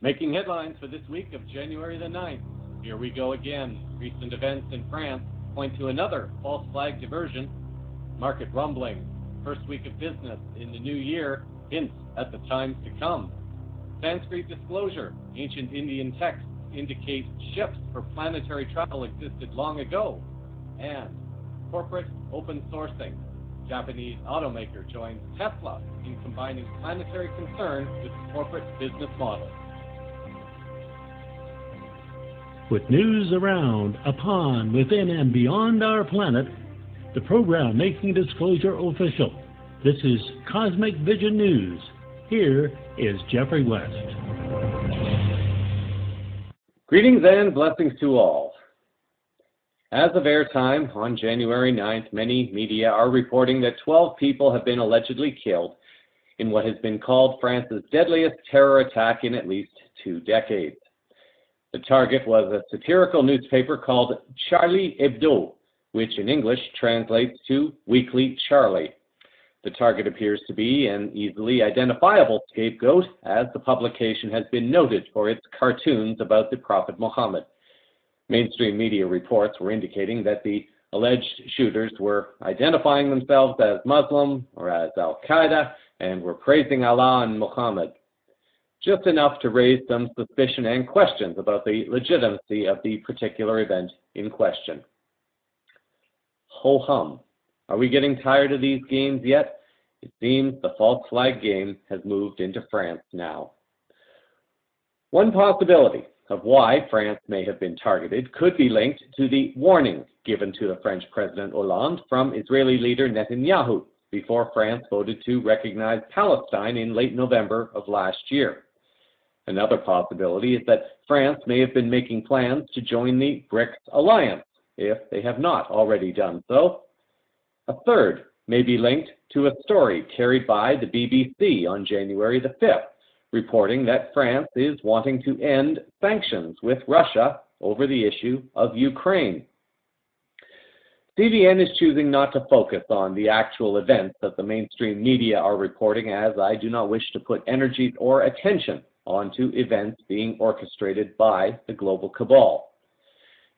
Making headlines for this week of January the 9th. Here we go again. Recent events in France point to another false flag diversion. Market rumbling. First week of business in the new year hints at the times to come. Sanskrit disclosure. Ancient Indian texts indicate ships for planetary travel existed long ago. And corporate open sourcing. Japanese automaker joins Tesla in combining planetary concern with corporate business model. With news around, upon, within, and beyond our planet, the program making disclosure official. This is Cosmic Vision News. Here is Jeffrey West. Greetings and blessings to all. As of airtime on January 9th, many media are reporting that 12 people have been allegedly killed in what has been called France's deadliest terror attack in at least 2 decades. The target was a satirical newspaper called Charlie Hebdo, which in English translates to Weekly Charlie. The target appears to be an easily identifiable scapegoat, as the publication has been noted for its cartoons about the Prophet Muhammad. Mainstream media reports were indicating that the alleged shooters were identifying themselves as Muslim or as Al-Qaeda and were praising Allah and Muhammad. Just enough to raise some suspicion and questions about the legitimacy of the particular event in question. Ho-hum. Are we getting tired of these games yet? It seems the false flag game has moved into France now. One possibility of why France may have been targeted could be linked to the warning given to the French President Hollande from Israeli leader Netanyahu before France voted to recognize Palestine in late November of last year. Another possibility is that France may have been making plans to join the BRICS alliance, if they have not already done so. A third may be linked to a story carried by the BBC on January the 5th, reporting that France is wanting to end sanctions with Russia over the issue of Ukraine. CVN is choosing not to focus on the actual events that the mainstream media are reporting, as I do not wish to put energy or attention onto events being orchestrated by the global cabal.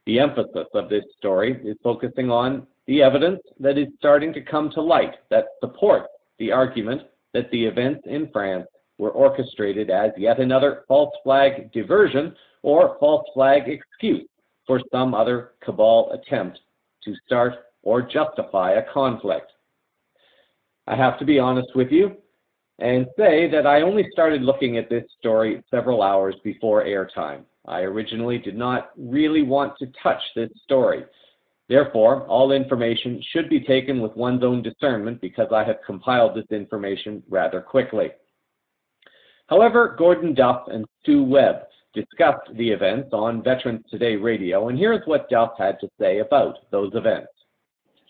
The emphasis of this story is focusing on the evidence that is starting to come to light that supports the argument that the events in France were orchestrated as yet another false flag diversion or false flag excuse for some other cabal attempt to start or justify a conflict. I have to be honest with you and say that I only started looking at this story several hours before airtime. I originally did not really want to touch this story. Therefore, all information should be taken with one's own discernment because I have compiled this information rather quickly. However, Gordon Duff and Stu Webb discussed the events on Veterans Today Radio, and here's what Duff had to say about those events.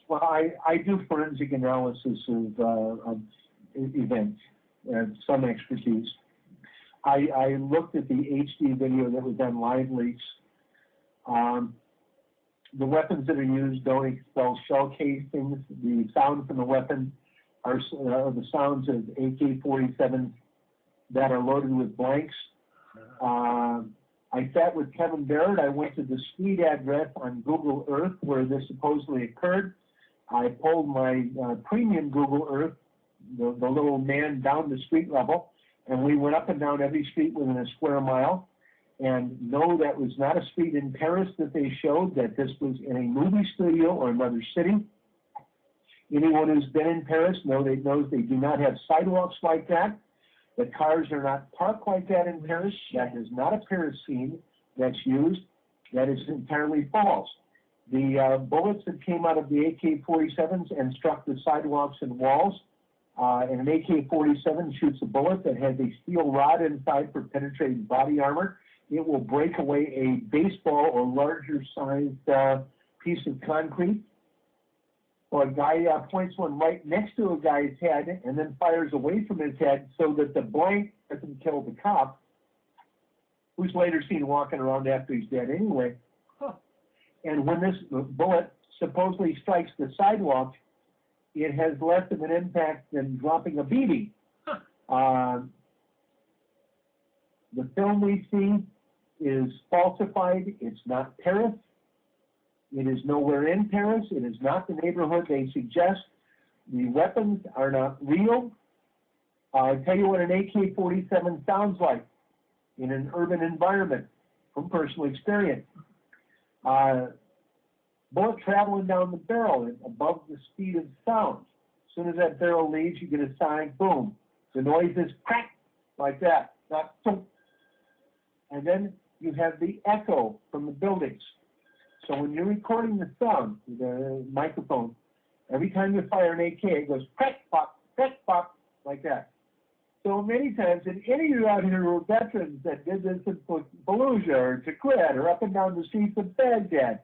Well, I do forensic analysis of events, some expertise. I looked at the HD video that was on Live Leaks. The weapons that are used don't expel shell casings. The sound from the weapon are the sounds of AK-47s that are loaded with blanks. I sat with Kevin Barrett. I went to the street address on Google Earth where this supposedly occurred. I pulled my premium Google Earth, the little man, down to street level, and we went up and down every street within a square mile. And no, that was not a street in Paris that they showed, that this was in a movie studio or another city. Anyone who's been in Paris knows they do not have sidewalks like that. The cars are not parked like that in Paris. That is not a Paris scene that's used. That is entirely false. The bullets that came out of the AK-47s and struck the sidewalks and walls, and an AK-47 shoots a bullet that has a steel rod inside for penetrating body armor. It will break away a baseball or larger sized piece of concrete. Or a guy points one right next to a guy's head and then fires away from his head so that the blank doesn't kill the cop, who's later seen walking around after he's dead anyway. And when this bullet supposedly strikes the sidewalk, it has less of an impact than dropping a BB. The film we see is falsified. It's not Paris. It is nowhere in Paris. It is not the neighborhood they suggest. The weapons are not real. I'll tell you what an AK-47 sounds like in an urban environment from personal experience. Bullet traveling down the barrel above the speed of sound. As soon as that barrel leaves, you get a sonic boom. The noise is crack, like that, not thump. And then you have the echo from the buildings. So when you're recording the sound, the microphone, every time you fire an AK, it goes crack, pop, like that. So many times, and any of you out here who are veterans that did this in Fallujah or Tikrit or up and down the streets of Baghdad,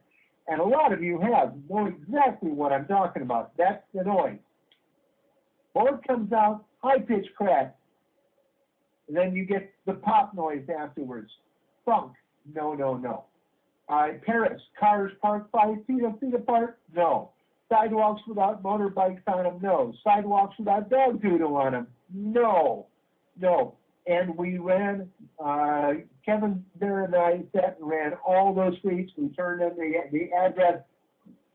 and a lot of you have, know exactly what I'm talking about. That's the noise. Bullet comes out, high-pitched crack. And then you get the pop noise afterwards. Funk. No, no, no. Paris, cars parked 5 feet apart? No. Sidewalks without motorbikes on them? No. Sidewalks without dog doodle on them? No. No. And we ran, Kevin there and I sat and ran all those streets. We turned in the address,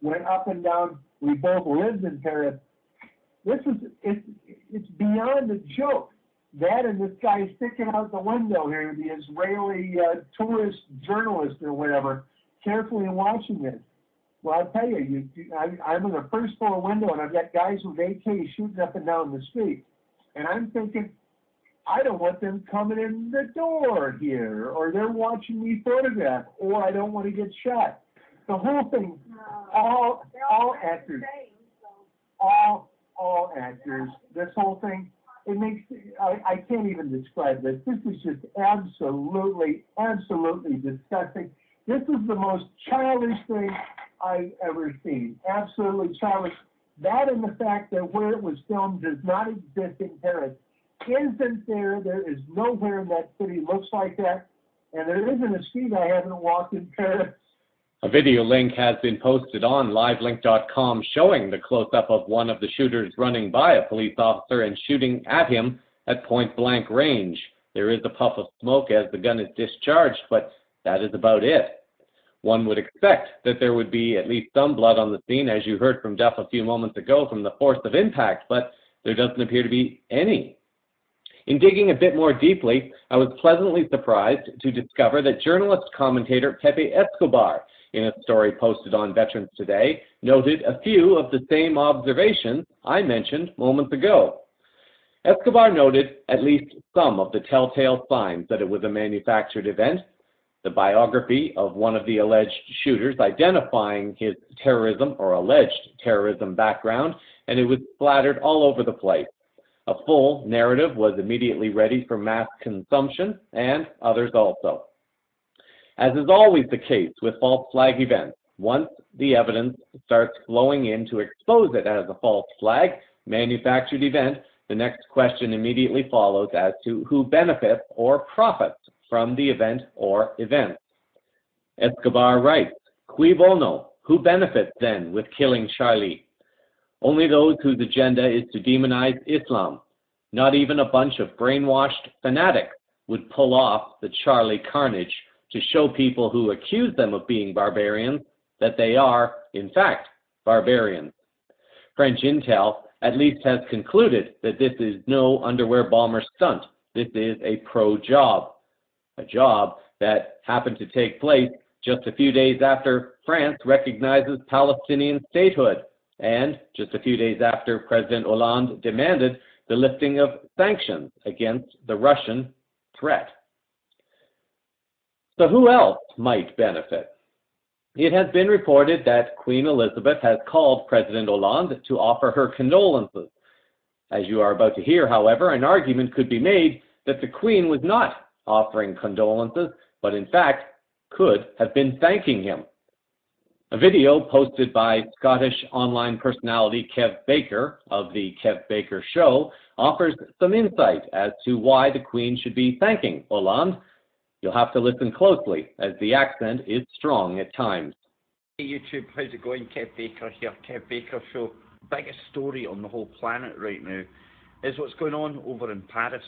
went up and down. We both lived in Paris. It's beyond a joke. That and this guy sticking out the window here, the Israeli tourist journalist or whatever, carefully watching this. Well, I'll tell you, I'm in the first floor window and I've got guys with AKs shooting up and down the street. And I'm thinking, I don't want them coming in the door here, or they're watching me photograph, or I don't want to get shot. The whole thing, all actors, all actors, this whole thing, it makes, I can't even describe this. This is just absolutely disgusting. This is the most childish thing I've ever seen. Absolutely childish. That and the fact that where it was filmed does not exist in Paris. Isn't there? There is nowhere in that city looks like that. And there isn't a street I haven't walked in Paris. A video link has been posted on livelink.com showing the close-up of one of the shooters running by a police officer and shooting at him at point-blank range. There is a puff of smoke as the gun is discharged, but that is about it. One would expect that there would be at least some blood on the scene, as you heard from Duff a few moments ago, from the force of impact, but there doesn't appear to be any. In digging a bit more deeply, I was pleasantly surprised to discover that journalist commentator Pepe Escobar, in a story posted on Veterans Today, noted a few of the same observations I mentioned moments ago. Escobar noted at least some of the telltale signs that it was a manufactured event, the biography of one of the alleged shooters identifying his terrorism or alleged terrorism background, and it was splattered all over the place. A full narrative was immediately ready for mass consumption, and others also. As is always the case with false flag events, once the evidence starts flowing in to expose it as a false flag, manufactured event, the next question immediately follows as to who benefits or profits from the event or events. Escobar writes, "Cui bono? Who benefits then with killing Charlie? Only those whose agenda is to demonize Islam. Not even a bunch of brainwashed fanatics would pull off the Charlie carnage to show people who accuse them of being barbarians that they are, in fact, barbarians. French intel at least has concluded that this is no underwear bomber stunt. This is a pro-job, a job that happened to take place just a few days after France recognizes Palestinian statehood, and just a few days after President Hollande demanded the lifting of sanctions against the Russian threat." So who else might benefit? It has been reported that Queen Elizabeth has called President Hollande to offer her condolences. As you are about to hear, however, an argument could be made that the Queen was not offering condolences, but in fact could have been thanking him. A video posted by Scottish online personality Kev Baker of The Kev Baker Show offers some insight as to why the Queen should be thanking Hollande. You'll have to listen closely, as the accent is strong at times. Hey YouTube, how's it going? Kev Baker here, Kev Baker Show. Biggest story on the whole planet right now is what's going on over in Paris.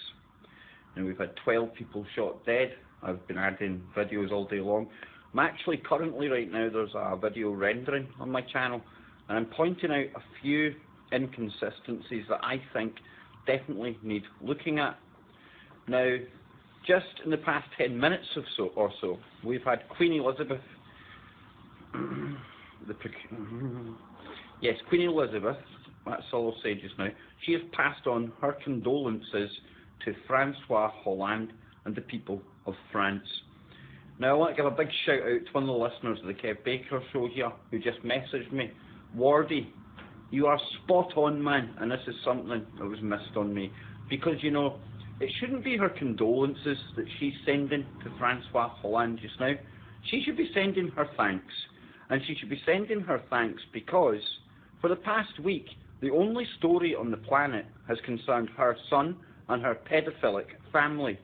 and we've had 12 people shot dead. I've been adding videos all day long. I'm actually currently right now, there's a video rendering on my channel, and I'm pointing out a few inconsistencies that I think definitely need looking at. Now, just in the past 10 minutes or so, we've had Queen Elizabeth, yes, Queen Elizabeth, that's all I'll say just now. She has passed on her condolences to Francois Hollande and the people of France. Now, I want to give a big shout out to one of the listeners of the Kev Baker show here, who just messaged me. Wardy, you are spot on, man, and this is something that was missed on me. Because, you know, it shouldn't be her condolences that she's sending to Francois Hollande just now. She should be sending her thanks. And she should be sending her thanks because, for the past week, the only story on the planet has concerned her son and her pedophilic family.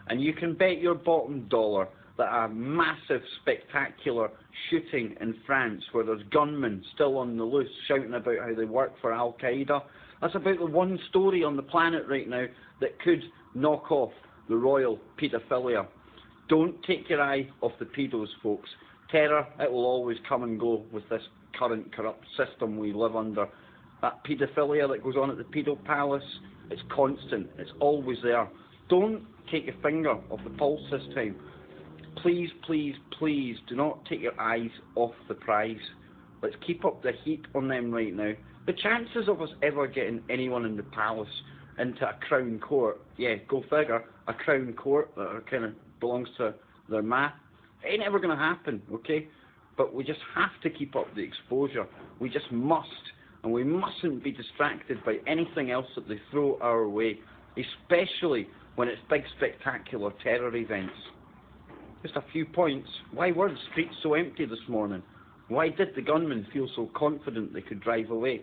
And you can bet your bottom dollar that a massive, spectacular shooting in France where there's gunmen still on the loose shouting about how they work for Al-Qaeda, that's about the one story on the planet right now that could knock off the royal paedophilia. Don't take your eye off the pedos, folks. Terror, it will always come and go with this current corrupt system we live under. That paedophilia that goes on at the pedo palace, it's constant, it's always there. Don't take your finger off the pulse this time. Please, please, please do not take your eyes off the prize. Let's keep up the heat on them right now. The chances of us ever getting anyone in the palace into a crown court, yeah, go figure, a crown court that kind of belongs to their ma, it ain't ever going to happen, okay? But we just have to keep up the exposure. We just must, and we mustn't be distracted by anything else that they throw our way, especially when it's big, spectacular terror events. Just a few points. Why were the streets so empty this morning? Why did the gunmen feel so confident they could drive away?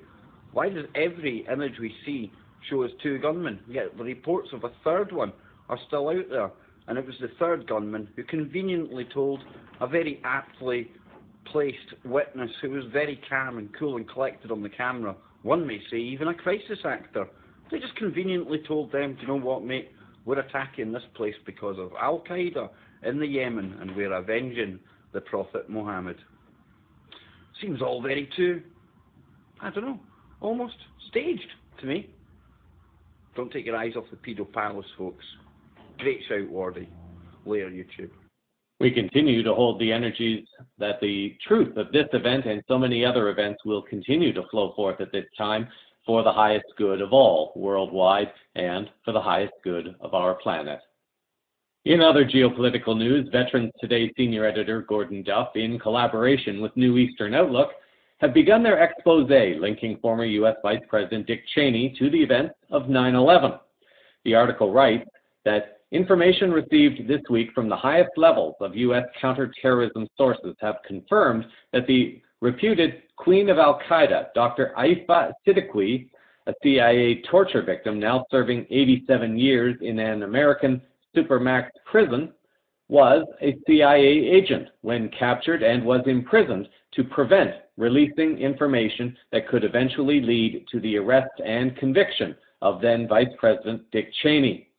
Why does every image we see show us two gunmen, yet the reports of a third one are still out there? And it was the third gunman who conveniently told a very aptly placed witness who was very calm and cool and collected on the camera, one may say even a crisis actor. They just conveniently told them, do you know what, mate, we're attacking this place because of Al-Qaeda in the Yemen and we're avenging the Prophet Muhammad. Seems all very too, I don't know, almost staged to me. Don't take your eyes off the pedo palace, folks. Great shout, Wardy. Later, YouTube. We continue to hold the energies that the truth of this event and so many other events will continue to flow forth at this time for the highest good of all worldwide and for the highest good of our planet. In other geopolitical news, Veterans Today senior editor Gordon Duff, in collaboration with New Eastern Outlook, have begun their expose linking former U.S. Vice President Dick Cheney to the events of 9/11. The article writes that information received this week from the highest levels of U.S. counterterrorism sources have confirmed that the reputed Queen of Al-Qaeda, Dr. Aifa Siddiqui, a CIA torture victim now serving 87 years in an American supermax prison, was a CIA agent when captured and was imprisoned to prevent releasing information that could eventually lead to the arrest and conviction of then Vice President Dick Cheney.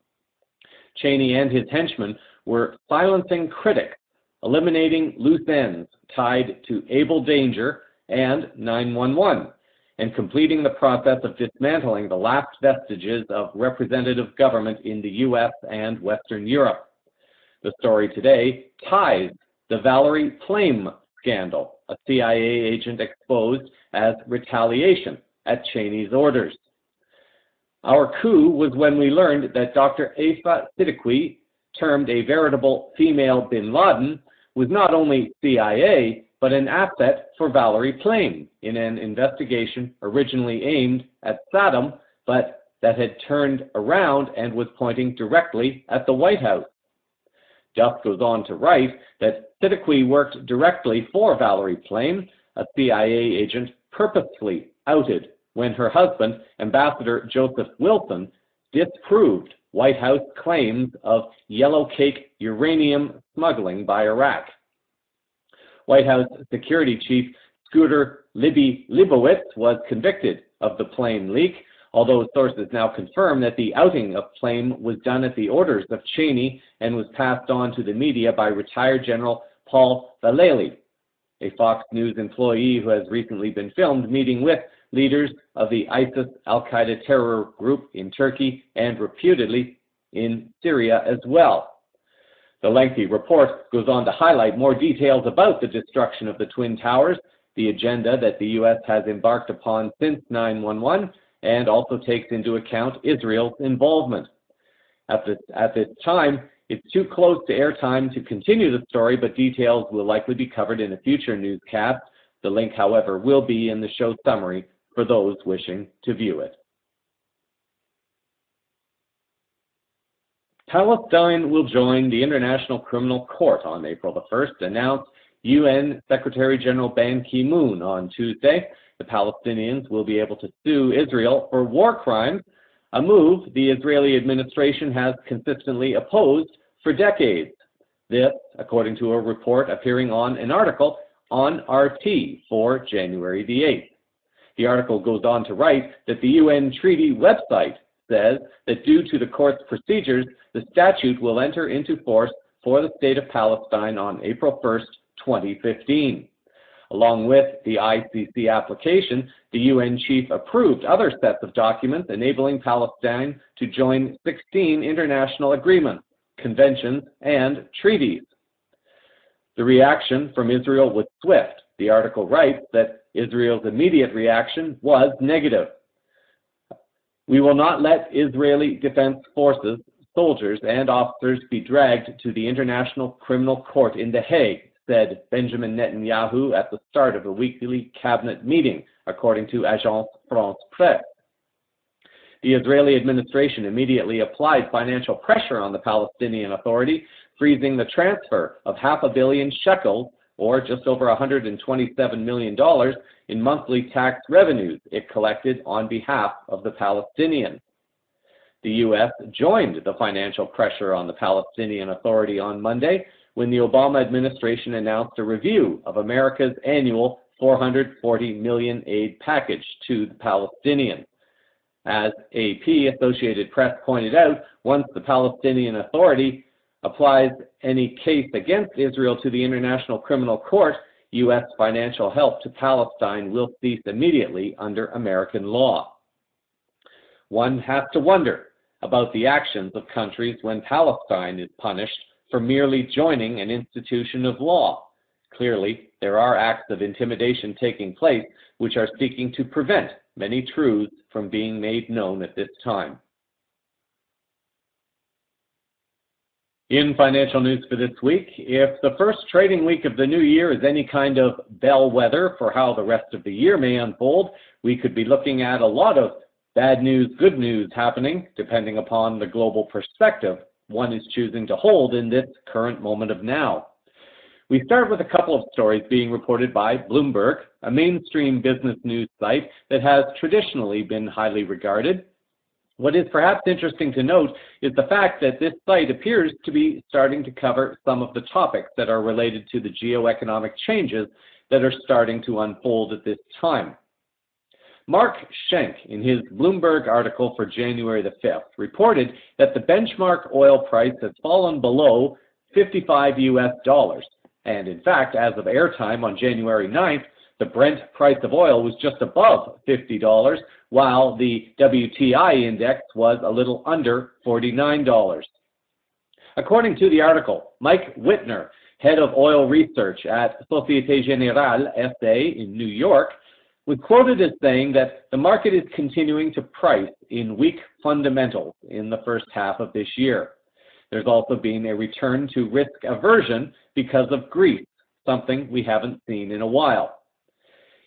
Cheney and his henchmen were silencing critics, eliminating loose ends tied to Able Danger and 911, and completing the process of dismantling the last vestiges of representative government in the U.S. and Western Europe. The story today ties the Valerie Plame scandal, a CIA agent exposed as retaliation at Cheney's orders. Our coup was when we learned that Dr. Aifa Siddiqui, termed a veritable female bin Laden, was not only CIA, but an asset for Valerie Plame in an investigation originally aimed at Saddam, but that had turned around and was pointing directly at the White House. Duff goes on to write that Siddiqui worked directly for Valerie Plame, a CIA agent purposefully outed when her husband, Ambassador Joseph Wilson, disproved White House claims of yellow cake uranium smuggling by Iraq. White House Security Chief Scooter Libby Leibowitz was convicted of the Plame leak, although sources now confirm that the outing of Plame was done at the orders of Cheney and was passed on to the media by retired General Paul Vallely, a Fox News employee who has recently been filmed meeting with leaders of the ISIS al-Qaeda terror group in Turkey and reputedly in Syria as well. The lengthy report goes on to highlight more details about the destruction of the Twin Towers, the agenda that the U.S. has embarked upon since 9/11, and also takes into account Israel's involvement. At this time, it's too close to airtime to continue the story, but details will likely be covered in a future newscast. The link, however, will be in the show summary for those wishing to view it. Palestine will join the International Criminal Court on April the 1st, announced UN Secretary General Ban Ki-moon on Tuesday. The Palestinians will be able to sue Israel for war crimes, a move the Israeli administration has consistently opposed for decades. This, according to a report appearing on an article on RT for January the 8th. The article goes on to write that the UN treaty website says that due to the court's procedures, the statute will enter into force for the state of Palestine on April 1st, 2015. Along with the ICC application, the UN chief approved other sets of documents enabling Palestine to join 16 international agreements, conventions, and treaties. The reaction from Israel was swift. The article writes that Israel's immediate reaction was negative. We will not let Israeli Defense Forces, soldiers, and officers be dragged to the International Criminal Court in The Hague, said Benjamin Netanyahu at the start of a weekly cabinet meeting, according to Agence France-Presse. The Israeli administration immediately applied financial pressure on the Palestinian Authority, freezing the transfer of $500 million shekels, or just over $127 million, in monthly tax revenues it collected on behalf of the Palestinians. The U.S. joined the financial pressure on the Palestinian Authority on Monday when the Obama administration announced a review of America's annual $440 million aid package to the Palestinians. As AP Associated Press pointed out, once the Palestinian Authority applies any case against Israel to the International Criminal Court, U.S. financial help to Palestine will cease immediately under American law. One has to wonder about the actions of countries when Palestine is punished for merely joining an institution of law. Clearly, there are acts of intimidation taking place which are seeking to prevent many truths from being made known at this time. In financial news for this week, if the first trading week of the new year is any kind of bellwether for how the rest of the year may unfold, we could be looking at a lot of bad news, good news happening, depending upon the global perspective one is choosing to hold in this current moment of now. We start with a couple of stories being reported by Bloomberg, a mainstream business news site that has traditionally been highly regarded. What is perhaps interesting to note is the fact that this site appears to be starting to cover some of the topics that are related to the geoeconomic changes that are starting to unfold at this time. Mark Schenk, in his Bloomberg article for January the 5th, reported that the benchmark oil price has fallen below $55 US. And in fact, as of airtime on January 9th, the Brent price of oil was just above $50, while the WTI index was a little under $49. According to the article, Mike Whitner, head of oil research at Societe Generale SA in New York, was quoted as saying that the market is continuing to price in weak fundamentals in the first half of this year. There's also been a return to risk aversion because of Greece, something we haven't seen in a while.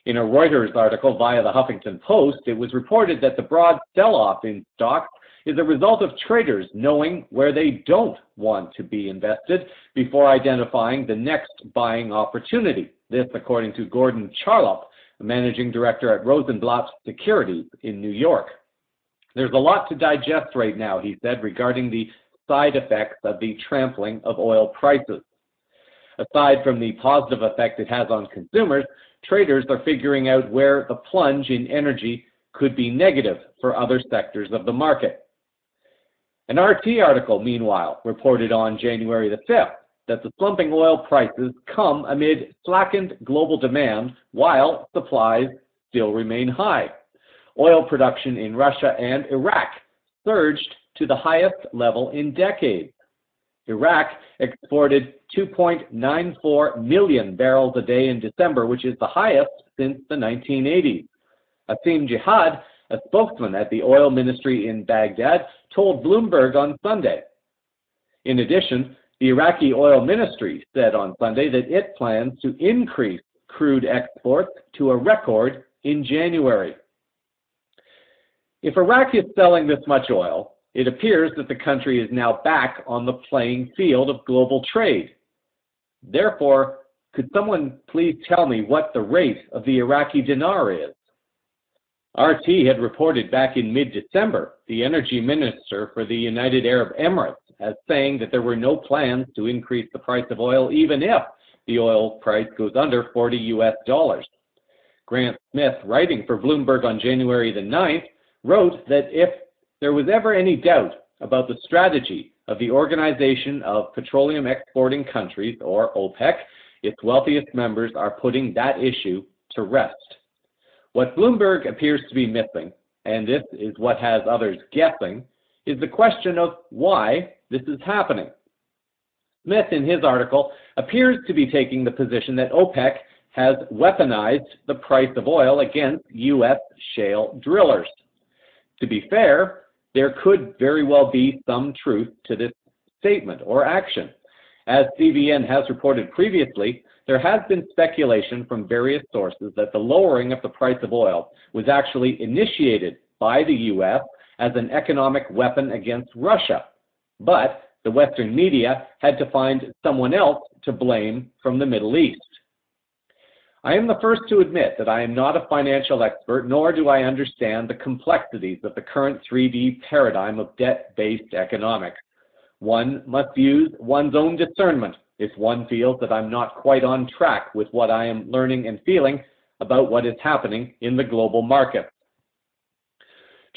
In a Reuters article via the Huffington Post, it was reported that the broad sell-off in stocks is a result of traders knowing where they don't want to be invested before identifying the next buying opportunity. This, according to Gordon Charlop, managing director at Rosenblatt Securities in New York. There's a lot to digest right now, he said, regarding the side effects of the trampling of oil prices. Aside from the positive effect it has on consumers, traders are figuring out where the plunge in energy could be negative for other sectors of the market. An RT article, meanwhile, reported on January the 5th that the slumping oil prices come amid slackened global demand while supplies still remain high. Oil production in Russia and Iraq surged to the highest level in decades. Iraq exported 2.94 million barrels a day in December, which is the highest since the 1980s. Asim Jihad, a spokesman at the oil ministry in Baghdad, told Bloomberg on Sunday. In addition, the Iraqi oil ministry said on Sunday that it plans to increase crude exports to a record in January. If Iraq is selling this much oil, it appears that the country is now back on the playing field of global trade. Therefore, could someone please tell me what the rate of the Iraqi dinar is? RT had reported back in mid-December the energy minister for the United Arab Emirates as saying that there were no plans to increase the price of oil even if the oil price goes under $40. Grant Smith, writing for Bloomberg on January the 9th, wrote that if there was ever any doubt about the strategy of the Organization of Petroleum Exporting Countries, or OPEC, its wealthiest members are putting that issue to rest. What Bloomberg appears to be missing, and this is what has others guessing, is the question of why this is happening. Smith, in his article, appears to be taking the position that OPEC has weaponized the price of oil against U.S. shale drillers. To be fair, there could very well be some truth to this statement or action. As CVN has reported previously, there has been speculation from various sources that the lowering of the price of oil was actually initiated by the U.S. as an economic weapon against Russia, but the Western media had to find someone else to blame from the Middle East. I am the first to admit that I am not a financial expert, nor do I understand the complexities of the current 3D paradigm of debt-based economics. One must use one's own discernment if one feels that I'm not quite on track with what I am learning and feeling about what is happening in the global market.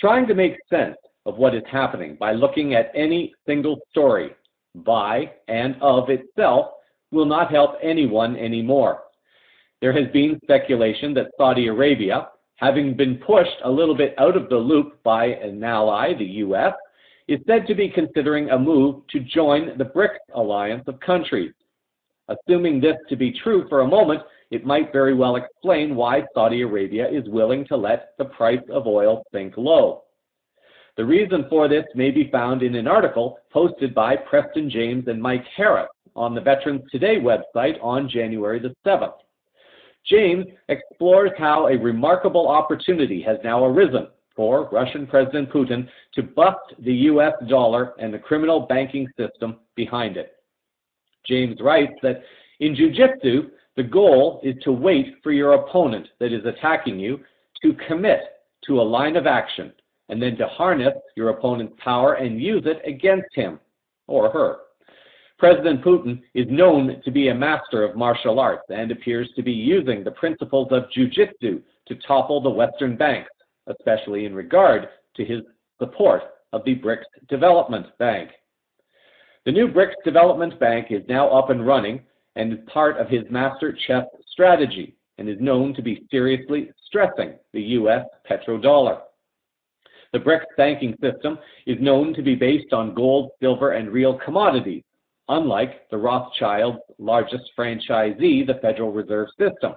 Trying to make sense of what is happening by looking at any single story by and of itself will not help anyone anymore. There has been speculation that Saudi Arabia, having been pushed a little bit out of the loop by an ally, the U.S., is said to be considering a move to join the BRICS alliance of countries. Assuming this to be true for a moment, it might very well explain why Saudi Arabia is willing to let the price of oil sink low. The reason for this may be found in an article posted by Preston James and Mike Harris on the Veterans Today website on January the 7th. James explores how a remarkable opportunity has now arisen for Russian President Putin to bust the U.S. dollar and the criminal banking system behind it. James writes that in jiu-jitsu, the goal is to wait for your opponent that is attacking you to commit to a line of action and then to harness your opponent's power and use it against him or her. President Putin is known to be a master of martial arts and appears to be using the principles of jiu-jitsu to topple the Western banks, especially in regard to his support of the BRICS Development Bank. The new BRICS Development Bank is now up and running and is part of his master chess strategy and is known to be seriously stressing the U.S. petrodollar. The BRICS banking system is known to be based on gold, silver, and real commodities, unlike the Rothschilds' largest franchisee, the Federal Reserve System.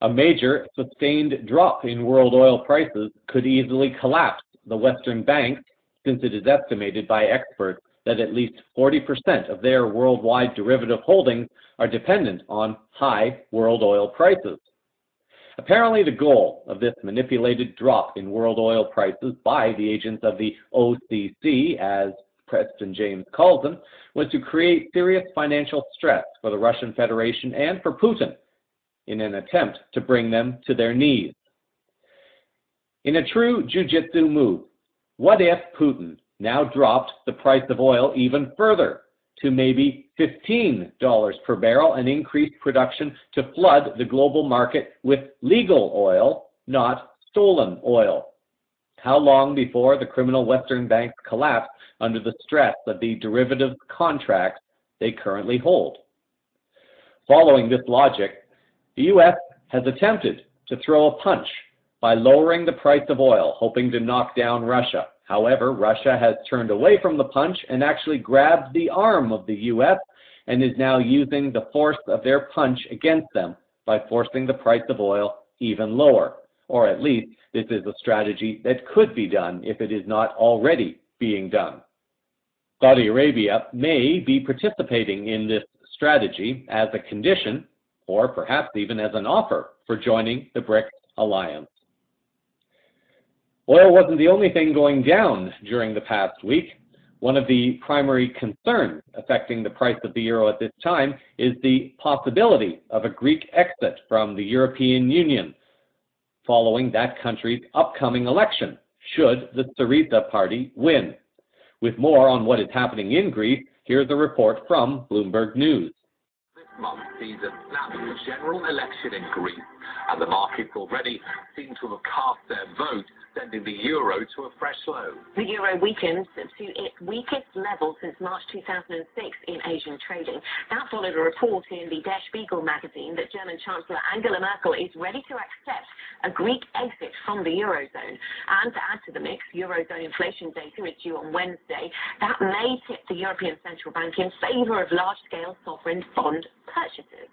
A major sustained drop in world oil prices could easily collapse the Western banks, since it is estimated by experts that at least 40% of their worldwide derivative holdings are dependent on high world oil prices. Apparently, the goal of this manipulated drop in world oil prices by the agents of the OCC, as Preston James calls them, was to create serious financial stress for the Russian Federation and for Putin in an attempt to bring them to their knees. In a true jiu-jitsu move, what if Putin now dropped the price of oil even further to maybe $15 per barrel and increased production to flood the global market with legal oil, not stolen oil. How long before the criminal Western banks collapse under the stress of the derivative contracts they currently hold? Following this logic, the U.S. has attempted to throw a punch by lowering the price of oil, hoping to knock down Russia. However, Russia has turned away from the punch and actually grabbed the arm of the U.S. and is now using the force of their punch against them by forcing the price of oil even lower. Or at least this is a strategy that could be done if it is not already being done. Saudi Arabia may be participating in this strategy as a condition, or perhaps even as an offer, for joining the BRICS alliance. Oil wasn't the only thing going down during the past week. One of the primary concerns affecting the price of the euro at this time is the possibility of a Greek exit from the European Union following that country's upcoming election, should the Syriza party win. With more on what is happening in Greece, here's a report from Bloomberg News. This month sees a snap general election in Greece, and the markets already seem to have cast their vote, sending the euro to a fresh low. The euro weakens to its weakest level since March 2006 in Asian trading. That followed a report in the Der Spiegel magazine that German Chancellor Angela Merkel is ready to accept a Greek exit from the eurozone. And to add to the mix, eurozone inflation data is due on Wednesday. That may tip the European Central Bank in favour of large-scale sovereign bond purchases.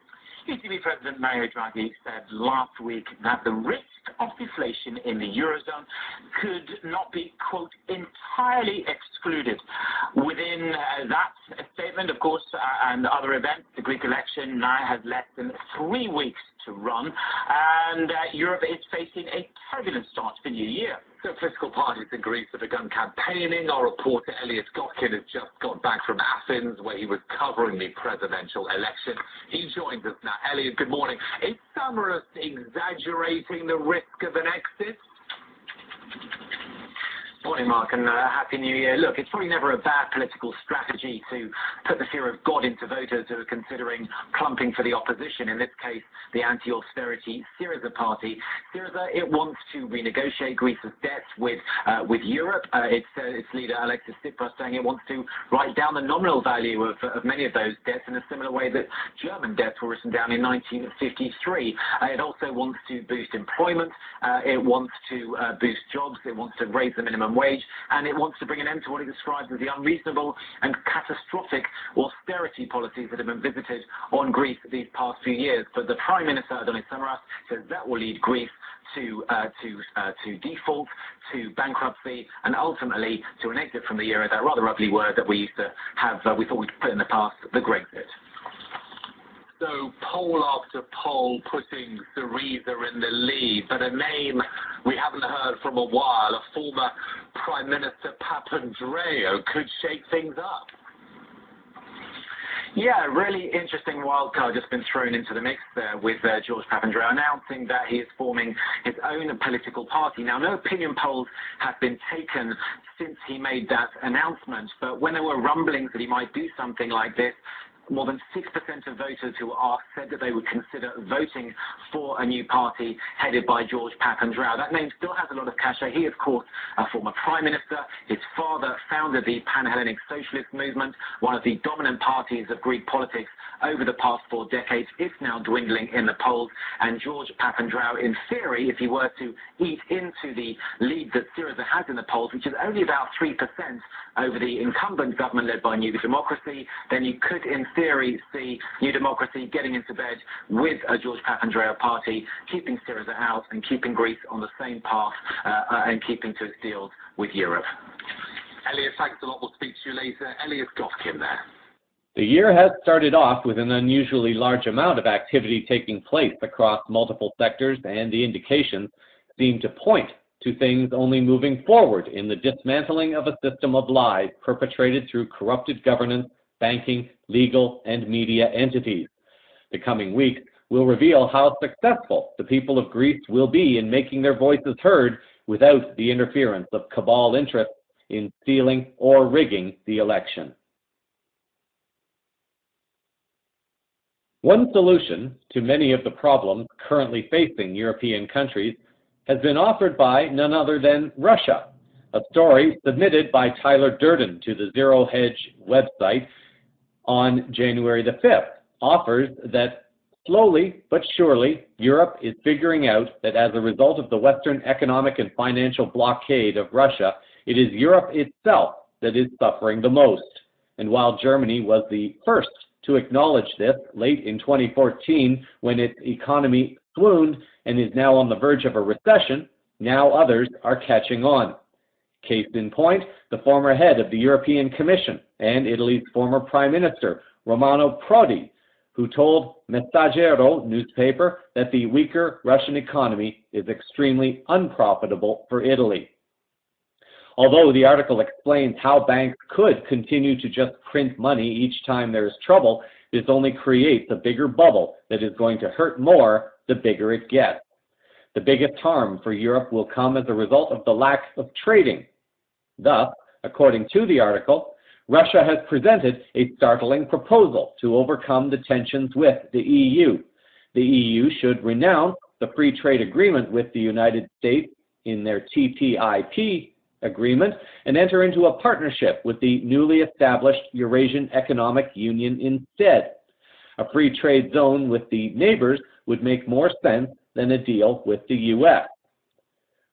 ECB President Mario Draghi said last week that the risk of deflation in the eurozone could not be, quote, entirely excluded. Within that statement, of course, and other events, the Greek election now has less than 3 weeks to run, and Europe is facing a turbulent start to the new year. So political parties in Greece have begun campaigning. Our reporter Elias Gotkin has just got back from Athens, where he was covering the presidential election. He joins us now. Elias, good morning. Is Samaras exaggerating the risk of an exit? Morning, Mark, and Happy New Year. Look, it's probably never a bad political strategy to put the fear of God into voters who are considering plumping for the opposition, in this case, the anti-austerity Syriza party. Syriza, it wants to renegotiate Greece's debts with Europe. Its leader, Alexis Tsipras, saying it wants to write down the nominal value of many of those debts in a similar way that German debts were written down in 1953. It also wants to boost employment. It wants to boost jobs. It wants to raise the minimum wage, and it wants to bring an end to what it describes as the unreasonable and catastrophic austerity policies that have been visited on Greece these past few years. But the Prime Minister, Adonis Samaras, says that will lead Greece to default, to bankruptcy, and ultimately to an exit from the euro, that rather ugly word that we used to have, we thought we'd put in the past, the Grexit. So poll after poll putting Syriza in the lead, but a name we haven't heard from a while, a former Prime Minister Papandreou, could shake things up. Yeah, really interesting wild card just been thrown into the mix there with George Papandreou announcing that he is forming his own political party. Now, no opinion polls have been taken since he made that announcement, but when there were rumblings that he might do something like this, more than 6% of voters who were asked said that they would consider voting for a new party headed by George Papandreou. That name still has a lot of cachet. He, of course, a former prime minister. His father founded the Pan-Hellenic Socialist Movement, one of the dominant parties of Greek politics over the past 4 decades. It's now dwindling in the polls, and George Papandreou, in theory, if he were to eat into the lead that Syriza has in the polls, which is only about 3% over the incumbent government led by New Democracy, then you could, in theory, see New Democracy getting into bed with a George Papandreou party, keeping Syriza out and keeping Greece on the same path and keeping to its deals with Europe. Elias, thanks a lot. We'll speak to you later. Elias Gotkin there. The year has started off with an unusually large amount of activity taking place across multiple sectors, and the indications seem to point to things only moving forward in the dismantling of a system of lies perpetrated through corrupted governance, banking, legal, and media entities. The coming weeks will reveal how successful the people of Greece will be in making their voices heard without the interference of cabal interests in stealing or rigging the election. One solution to many of the problems currently facing European countries has been offered by none other than Russia. A story submitted by Tyler Durden to the Zero Hedge website on January the 5th offers that slowly but surely Europe is figuring out that as a result of the Western economic and financial blockade of Russia, it is Europe itself that is suffering the most. And while Germany was the first to acknowledge this late in 2014 when its economy swooned and is now on the verge of a recession, now others are catching on. Case in point, the former head of the European Commission and Italy's former Prime Minister, Romano Prodi, who told Messaggero newspaper that the weaker Russian economy is extremely unprofitable for Italy. Although the article explains how banks could continue to just print money each time there is trouble, this only creates a bigger bubble that is going to hurt more the bigger it gets. The biggest harm for Europe will come as a result of the lack of trading. Thus, according to the article, Russia has presented a startling proposal to overcome the tensions with the EU. The EU should renounce the free trade agreement with the United States in their TTIP agreement and enter into a partnership with the newly established Eurasian Economic Union instead. A free trade zone with the neighbors would make more sense than a deal with the U.S.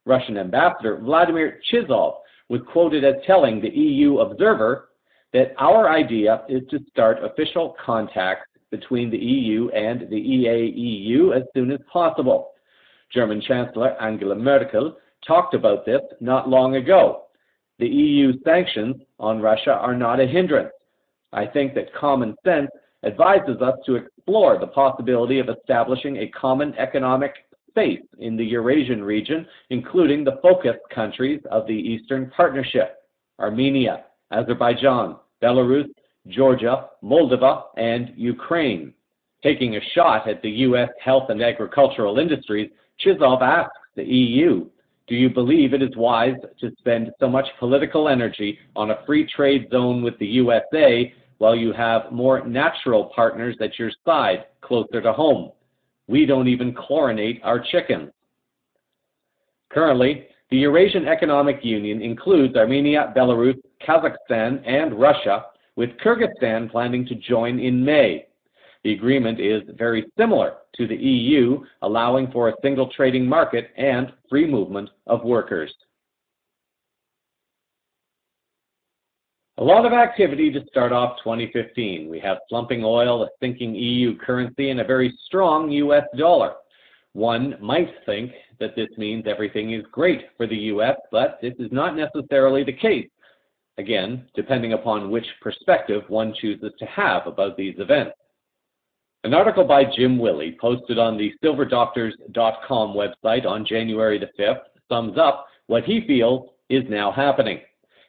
Russian Ambassador Vladimir Chizov was quoted as telling the EU Observer that our idea is to start official contacts between the EU and the EAEU as soon as possible. German Chancellor Angela Merkel talked about this not long ago. The EU sanctions on Russia are not a hindrance. I think that common sense advises us to explore the possibility of establishing a common economic space in the Eurasian region, including the focus countries of the Eastern Partnership, Armenia, Azerbaijan, Belarus, Georgia, Moldova, and Ukraine. Taking a shot at the U.S. health and agricultural industries, Chizov asks the EU, do you believe it is wise to spend so much political energy on a free trade zone with the USA while you have more natural partners at your side, closer to home? We don't even chlorinate our chickens. Currently, the Eurasian Economic Union includes Armenia, Belarus, Kazakhstan, and Russia, with Kyrgyzstan planning to join in May. The agreement is very similar to the EU, allowing for a single trading market and free movement of workers. A lot of activity to start off 2015. We have slumping oil, a sinking EU currency, and a very strong US dollar. One might think that this means everything is great for the US, but this is not necessarily the case. Again, depending upon which perspective one chooses to have about these events. An article by Jim Willey, posted on the silverdoctors.com website on January the 5th, sums up what he feels is now happening.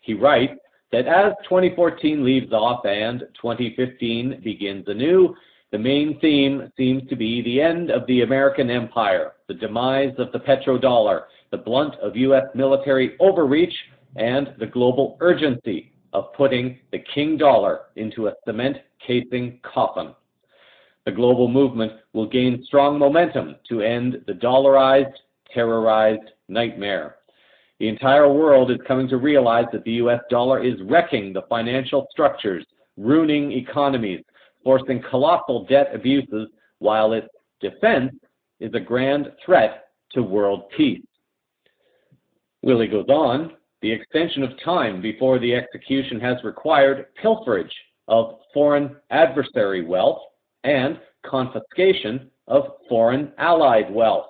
He writes that as 2014 leaves off and 2015 begins anew, the main theme seems to be the end of the American empire, the demise of the petrodollar, the blunt of U.S. military overreach, and the global urgency of putting the king dollar into a cement casing coffin. The global movement will gain strong momentum to end the dollarized, terrorized nightmare. The entire world is coming to realize that the US dollar is wrecking the financial structures, ruining economies, forcing colossal debt abuses, while its defense is a grand threat to world peace. Willey goes on, the extension of time before the execution has required pilferage of foreign adversary wealth and confiscation of foreign allied wealth.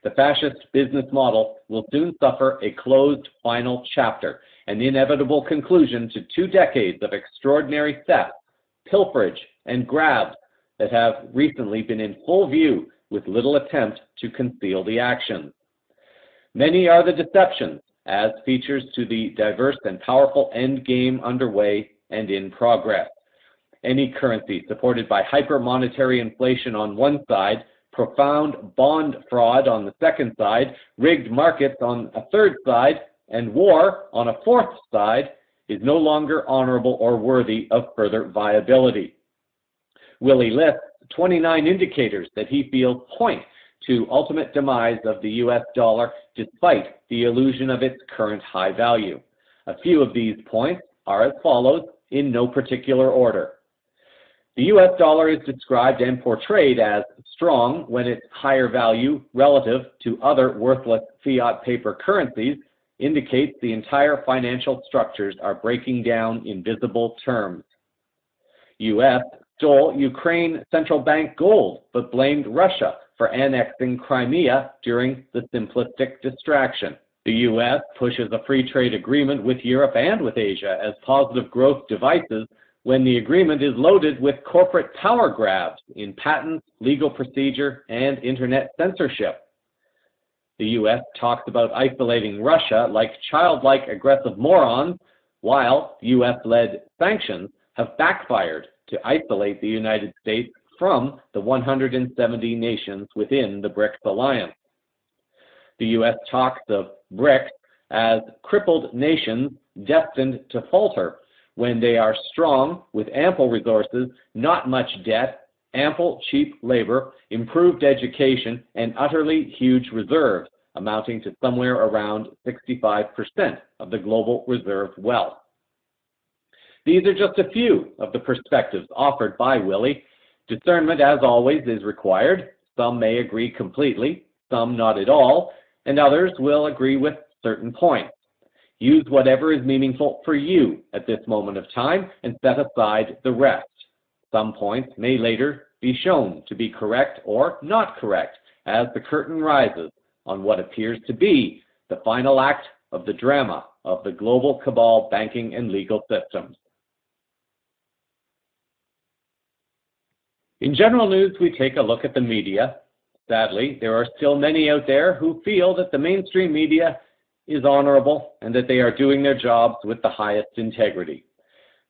The fascist business model will soon suffer a closed final chapter, an inevitable conclusion to 2 decades of extraordinary theft, pilferage, and grabs that have recently been in full view with little attempt to conceal the actions. Many are the deceptions as features to the diverse and powerful endgame underway and in progress. Any currency supported by hyper-monetary inflation on one side, profound bond fraud on the second side, rigged markets on a third side, and war on a fourth side is no longer honorable or worthy of further viability. Willey lists 29 indicators that he feels point to ultimate demise of the US dollar despite the illusion of its current high value. A few of these points are as follows in no particular order. The US dollar is described and portrayed as strong when its higher value relative to other worthless fiat paper currencies indicates the entire financial structures are breaking down in visible terms. US stole Ukraine central bank gold, but blamed Russia for annexing Crimea during the simplistic distraction. The US pushes a free trade agreement with Europe and with Asia as positive growth devices when the agreement is loaded with corporate power grabs in patents, legal procedure, and internet censorship. The US talks about isolating Russia like childlike aggressive morons, while US-led sanctions have backfired to isolate the United States from the 170 nations within the BRICS alliance. The US talks of BRICS as crippled nations destined to falter when they are strong with ample resources, not much debt, ample cheap labor, improved education, and utterly huge reserves, amounting to somewhere around 65% of the global reserve wealth. These are just a few of the perspectives offered by Willie. Discernment, as always, is required. Some may agree completely, some not at all, and others will agree with certain points. Use whatever is meaningful for you at this moment of time and set aside the rest. Some points may later be shown to be correct or not correct as the curtain rises on what appears to be the final act of the drama of the global cabal banking and legal systems. In general news, we take a look at the media. Sadly, there are still many out there who feel that the mainstream media is honorable and that they are doing their jobs with the highest integrity.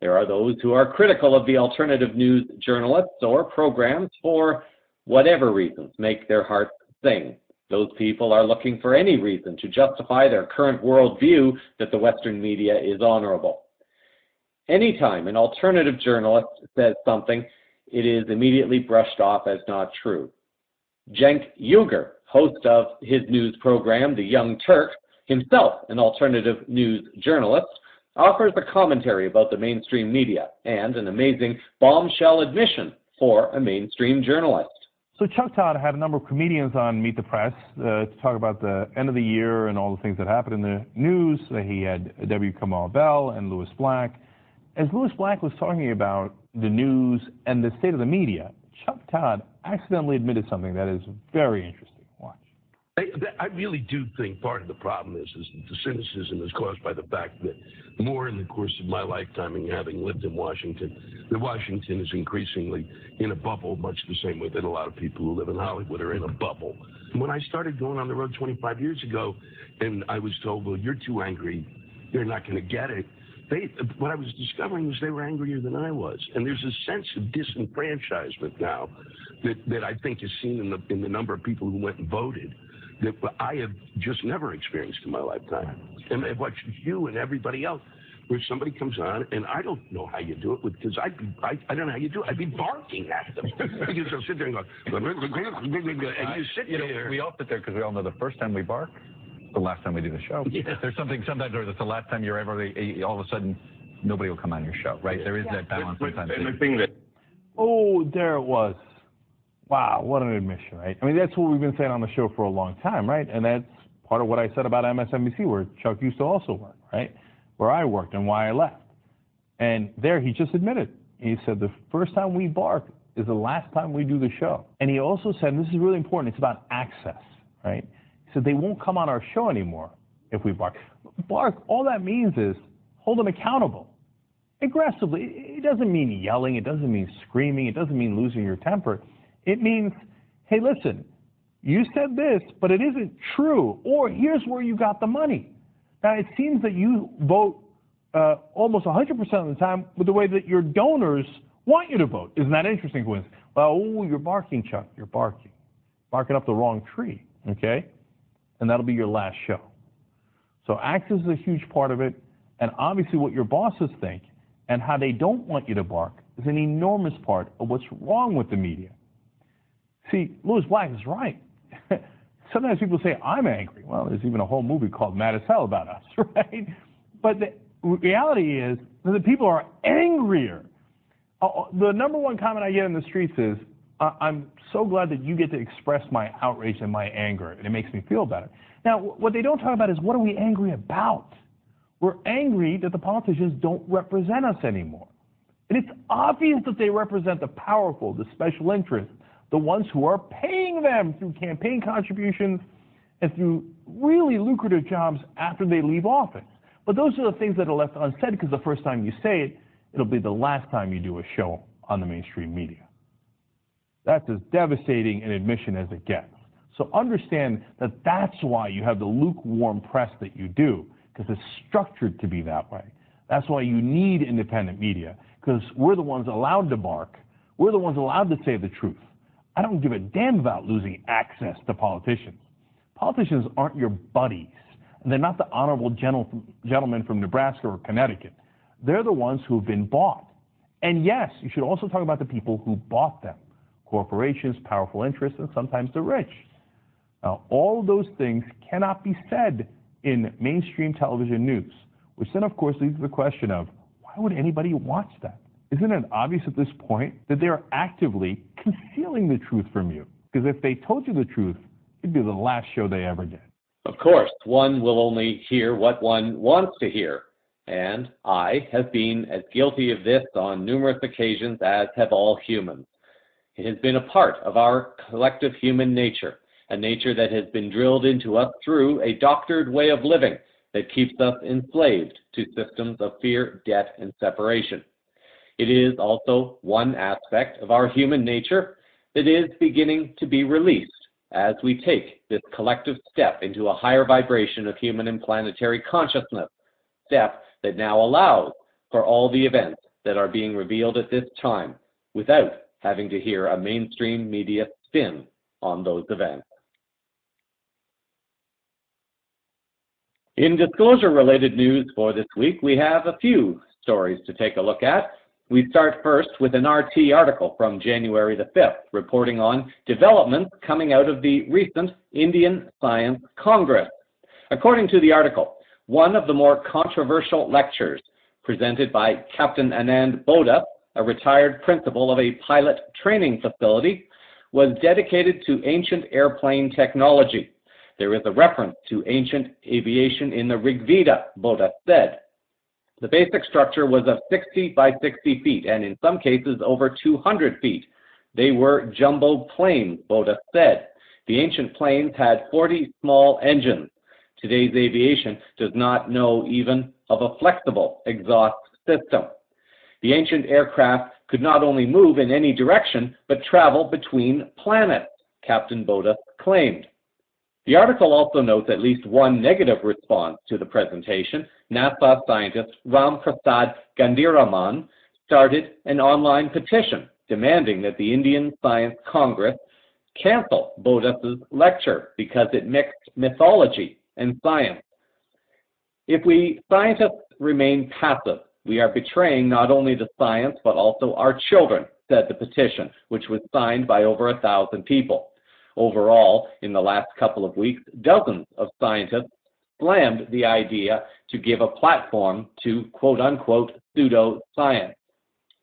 There are those who are critical of the alternative news journalists or programs for whatever reasons make their hearts sing. Those people are looking for any reason to justify their current worldview that the Western media is honorable. Anytime an alternative journalist says something, it is immediately brushed off as not true. Cenk Uygur, host of his news program, The Young Turks, himself an alternative news journalist, offers a commentary about the mainstream media and an amazing bombshell admission for a mainstream journalist. So Chuck Todd had a number of comedians on Meet the Press to talk about the end of the year and all the things that happened in the news. He had W. Kamau Bell and Louis Black. As Louis Black was talking about the news and the state of the media, Chuck Todd accidentally admitted something that is very interesting. Watch. I really do think part of the problem is that the cynicism is caused by the fact that more in the course of my lifetime and having lived in Washington, that Washington is increasingly in a bubble, much the same way that a lot of people who live in Hollywood are in a bubble. When I started going on the road 25 years ago and I was told, well, you're too angry, you're not going to get it, what I was discovering was they were angrier than I was. And there's a sense of disenfranchisement now that I think is seen in the number of people who went and voted that I have just never experienced in my lifetime. And I've watched you and everybody else where somebody comes on, and I don't know how you do it, because I don't know how you do it. I'd be barking at them. Because they'll sit there and go, and you sit there. We all sit there because we all know the first time we bark, the last time we do the show. Yeah. There's something sometimes, or it's the last time you're ever, all of a sudden, nobody will come on your show, right? There is that balance sometimes. Oh, there it was. Wow, what an admission, right? I mean, that's what we've been saying on the show for a long time, right? And that's part of what I said about MSNBC, where Chuck used to also work, right? Where I worked and why I left. And there he just admitted. He said the first time we bark is the last time we do the show. And he also said, and this is really important, it's about access, right? He said they won't come on our show anymore if we bark. Bark, all that means is hold them accountable. Aggressively. It doesn't mean yelling. It doesn't mean screaming. It doesn't mean losing your temper. It means, hey, listen, you said this, but it isn't true. Or here's where you got the money. Now, it seems that you vote almost 100% of the time with the way that your donors want you to vote. Isn't that interesting, coincidence? Well, oh, you're barking, Chuck. You're barking. Barking up the wrong tree, okay? And that'll be your last show. So access is a huge part of it. And obviously what your bosses think and how they don't want you to bark is an enormous part of what's wrong with the media. See, Louis Black is right. sometimes people say, I'm angry. Well, there's even a whole movie called Mad as Hell about us, right? But the reality is that the people are angrier. The number one comment I get in the streets is, I'm so glad that you get to express my outrage and my anger, and it makes me feel better. Now, what they don't talk about is, what are we angry about? We're angry that the politicians don't represent us anymore. And it's obvious that they represent the powerful, the special interests, the ones who are paying them through campaign contributions and through really lucrative jobs after they leave office. But those are the things that are left unsaid, because the first time you say it, it'll be the last time you do a show on the mainstream media. That's as devastating an admission as it gets. So understand that that's why you have the lukewarm press that you do, because it's structured to be that way. That's why you need independent media, because we're the ones allowed to bark. We're the ones allowed to say the truth. I don't give a damn about losing access to politicians. Politicians aren't your buddies, and they're not the honorable gentlemen from Nebraska or Connecticut. They're the ones who've been bought. And yes, you should also talk about the people who bought them. Corporations, powerful interests, and sometimes the rich. Now, all of those things cannot be said in mainstream television news, which then, of course, leads to the question of, why would anybody watch that? Isn't it obvious at this point that they are actively concealing the truth from you? Because if they told you the truth, it'd be the last show they ever did. Of course, one will only hear what one wants to hear. And I have been as guilty of this on numerous occasions as have all humans. It has been a part of our collective human nature, a nature that has been drilled into us through a doctored way of living that keeps us enslaved to systems of fear, debt, and separation. It is also one aspect of our human nature that is beginning to be released as we take this collective step into a higher vibration of human and planetary consciousness, step that now allows for all the events that are being revealed at this time without having to hear a mainstream media spin on those events. In disclosure-related news for this week, we have a few stories to take a look at. We start first with an RT article from January the 5th, reporting on developments coming out of the recent Indian Science Congress. According to the article, one of the more controversial lectures presented by Captain Anand Bodha, a retired principal of a pilot training facility, was dedicated to ancient airplane technology. There is a reference to ancient aviation in the Rig Veda, Bodha said. The basic structure was of 60 by 60 feet, and in some cases over 200 feet. They were jumbo planes, Bodha said. The ancient planes had 40 small engines. Today's aviation does not know even of a flexible exhaust system. The ancient aircraft could not only move in any direction, but travel between planets, Captain Bodha claimed. The article also notes at least one negative response to the presentation. NASA scientist Ram Prasad Gandhiraman started an online petition demanding that the Indian Science Congress cancel Bodha's lecture because it mixed mythology and science. If we scientists remain passive, we are betraying not only the science but also our children, said the petition, which was signed by over 1,000 people. Overall, in the last couple of weeks, dozens of scientists slammed the idea to give a platform to quote-unquote pseudo-science.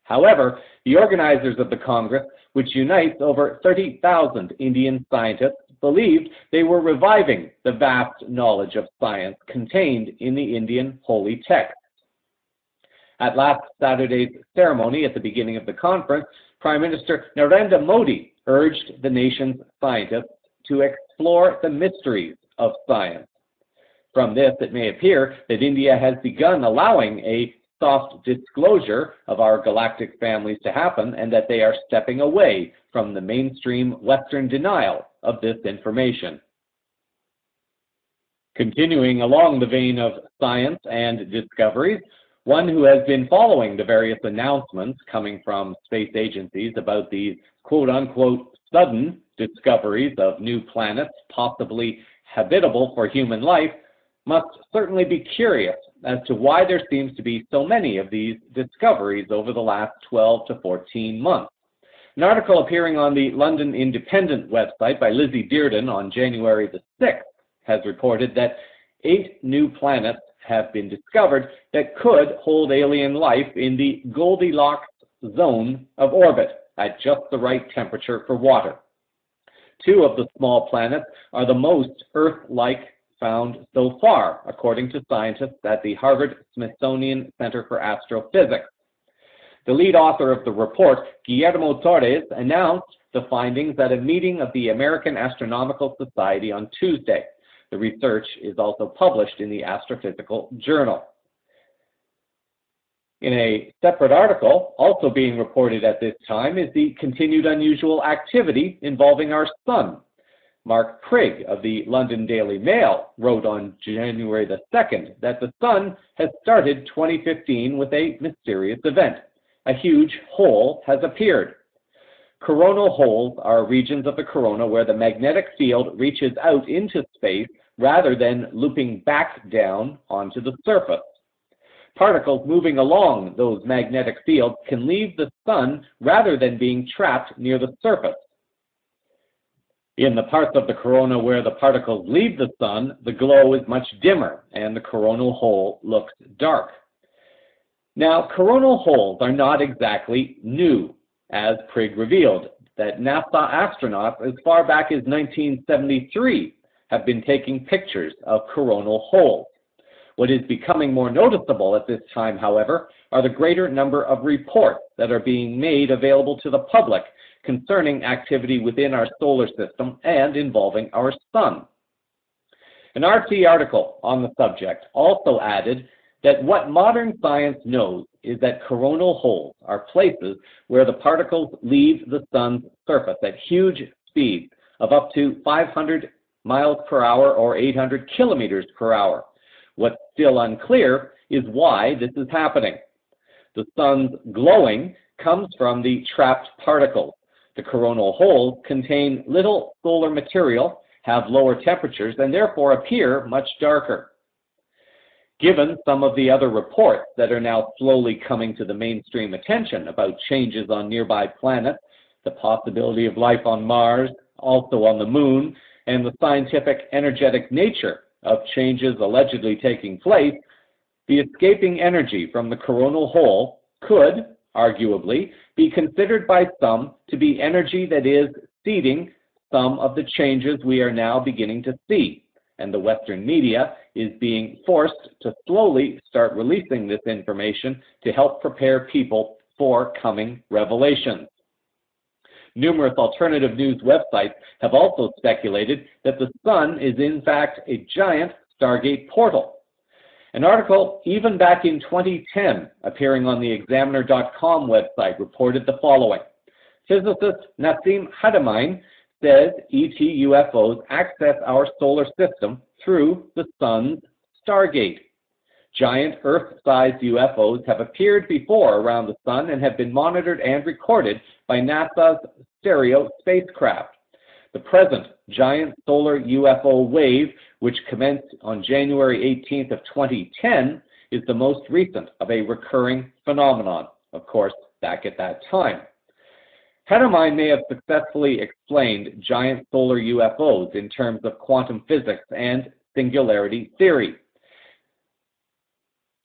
However, the organizers of the Congress, which unites over 30,000 Indian scientists, believed they were reviving the vast knowledge of science contained in the Indian holy texts. At last Saturday's ceremony at the beginning of the conference, Prime Minister Narendra Modi urged the nation's scientists to explore the mysteries of science. From this, it may appear that India has begun allowing a soft disclosure of our galactic families to happen, and that they are stepping away from the mainstream Western denial of this information. Continuing along the vein of science and discoveries, one who has been following the various announcements coming from space agencies about these quote-unquote sudden discoveries of new planets possibly habitable for human life must certainly be curious as to why there seems to be so many of these discoveries over the last 12 to 14 months. An article appearing on the London Independent website by Lizzie Dearden on January the 6th has reported that 8 new planets have been discovered that could hold alien life in the Goldilocks zone of orbit at just the right temperature for water. 2 of the small planets are the most Earth-like found so far, according to scientists at the Harvard-Smithsonian Center for Astrophysics. The lead author of the report, Guillermo Torres, announced the findings at a meeting of the American Astronomical Society on Tuesday. The research is also published in the Astrophysical Journal. In a separate article, also being reported at this time, is the continued unusual activity involving our sun. Mark Prigg of the London Daily Mail wrote on January the 2nd that the sun has started 2015 with a mysterious event. A huge hole has appeared. Coronal holes are regions of the corona where the magnetic field reaches out into space rather than looping back down onto the surface. Particles moving along those magnetic fields can leave the sun rather than being trapped near the surface. In the parts of the corona where the particles leave the sun, the glow is much dimmer and the coronal hole looks dark. Now, coronal holes are not exactly new, as Prigg revealed, that NASA astronauts as far back as 1973 have been taking pictures of coronal holes. What is becoming more noticeable at this time, however, are the greater number of reports that are being made available to the public concerning activity within our solar system and involving our sun. An RT article on the subject also added that what modern science knows is that coronal holes are places where the particles leave the sun's surface at huge speeds of up to 500 miles per hour or 800 kilometers per hour. What's still unclear is why this is happening. The sun's glowing comes from the trapped particles. The coronal holes contain little solar material, have lower temperatures, and therefore appear much darker. Given some of the other reports that are now slowly coming to the mainstream attention about changes on nearby planets, the possibility of life on Mars, also on the moon, and the scientific energetic nature of changes allegedly taking place, the escaping energy from the coronal hole could, arguably, be considered by some to be energy that is seeding some of the changes we are now beginning to see, and the Western media is being forced to slowly start releasing this information to help prepare people for coming revelations. Numerous alternative news websites have also speculated that the sun is in fact a giant Stargate portal. An article even back in 2010 appearing on the Examiner.com website reported the following. Physicist Nassim Haramein says ET UFOs access our solar system through the sun's Stargate. Giant Earth-sized UFOs have appeared before around the sun and have been monitored and recorded by NASA's Stereo spacecraft. The present giant solar UFO wave, which commenced on January 18th of 2010, is the most recent of a recurring phenomenon, of course, back at that time. Haramein may have successfully explained giant solar UFOs in terms of quantum physics and singularity theory.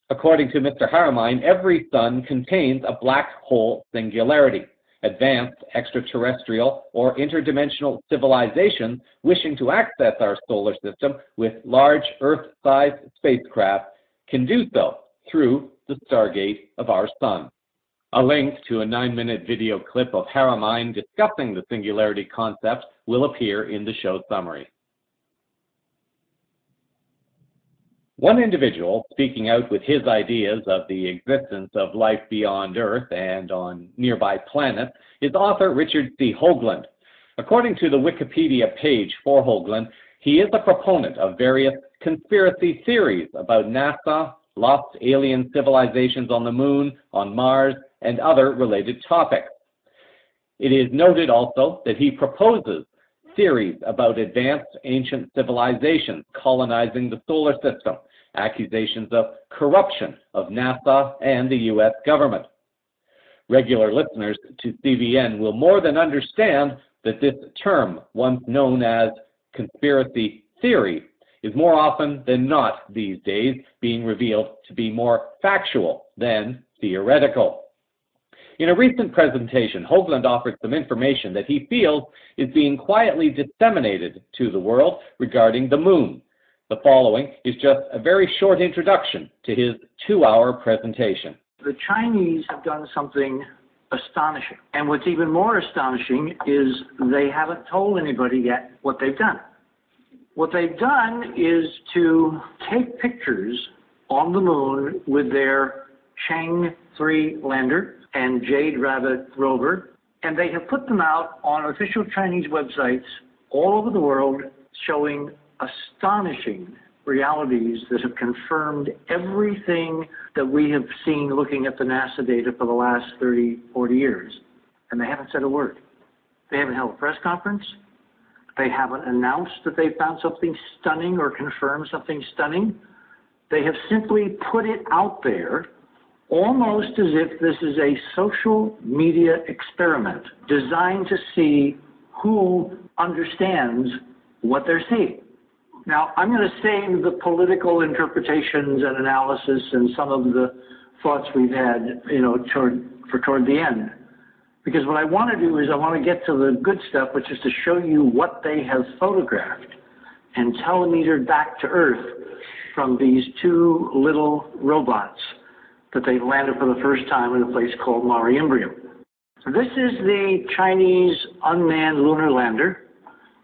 According to Mr. Haramein, every sun contains a black hole singularity. Advanced extraterrestrial or interdimensional civilizations wishing to access our solar system with large Earth-sized spacecraft can do so through the Stargate of our sun. A link to a 9-minute video clip of Haramein discussing the singularity concept will appear in the show summary. One individual speaking out with his ideas of the existence of life beyond Earth and on nearby planets is author Richard C. Hoagland. According to the Wikipedia page for Hoagland, he is a proponent of various conspiracy theories about NASA, lost alien civilizations on the moon, on Mars, and other related topics. It is noted also that he proposes theories about advanced ancient civilizations colonizing the solar system, accusations of corruption of NASA and the U.S. government. Regular listeners to CVN will more than understand that this term, once known as conspiracy theory, is more often than not these days being revealed to be more factual than theoretical. In a recent presentation, Hoagland offered some information that he feels is being quietly disseminated to the world regarding the moon. The following is just a very short introduction to his 2-hour presentation. The Chinese have done something astonishing. And what's even more astonishing is they haven't told anybody yet what they've done. What they've done is to take pictures on the moon with their Chang 3 lander and Jade Rabbit rover, and they have put them out on official Chinese websites all over the world showing astonishing realities that have confirmed everything that we have seen looking at the NASA data for the last 30, 40 years. And they haven't said a word. They haven't held a press conference. They haven't announced that they found something stunning or confirmed something stunning. They have simply put it out there almost as if this is a social media experiment designed to see who understands what they're seeing. Now, I'm going to save the political interpretations and analysis and some of the thoughts we've had, toward the end. Because what I want to do is I want to get to the good stuff, which is to show you what they have photographed and telemetered back to Earth from these 2 little robots that they landed for the first time in a place called Mare Imbrium. So this is the Chinese unmanned lunar lander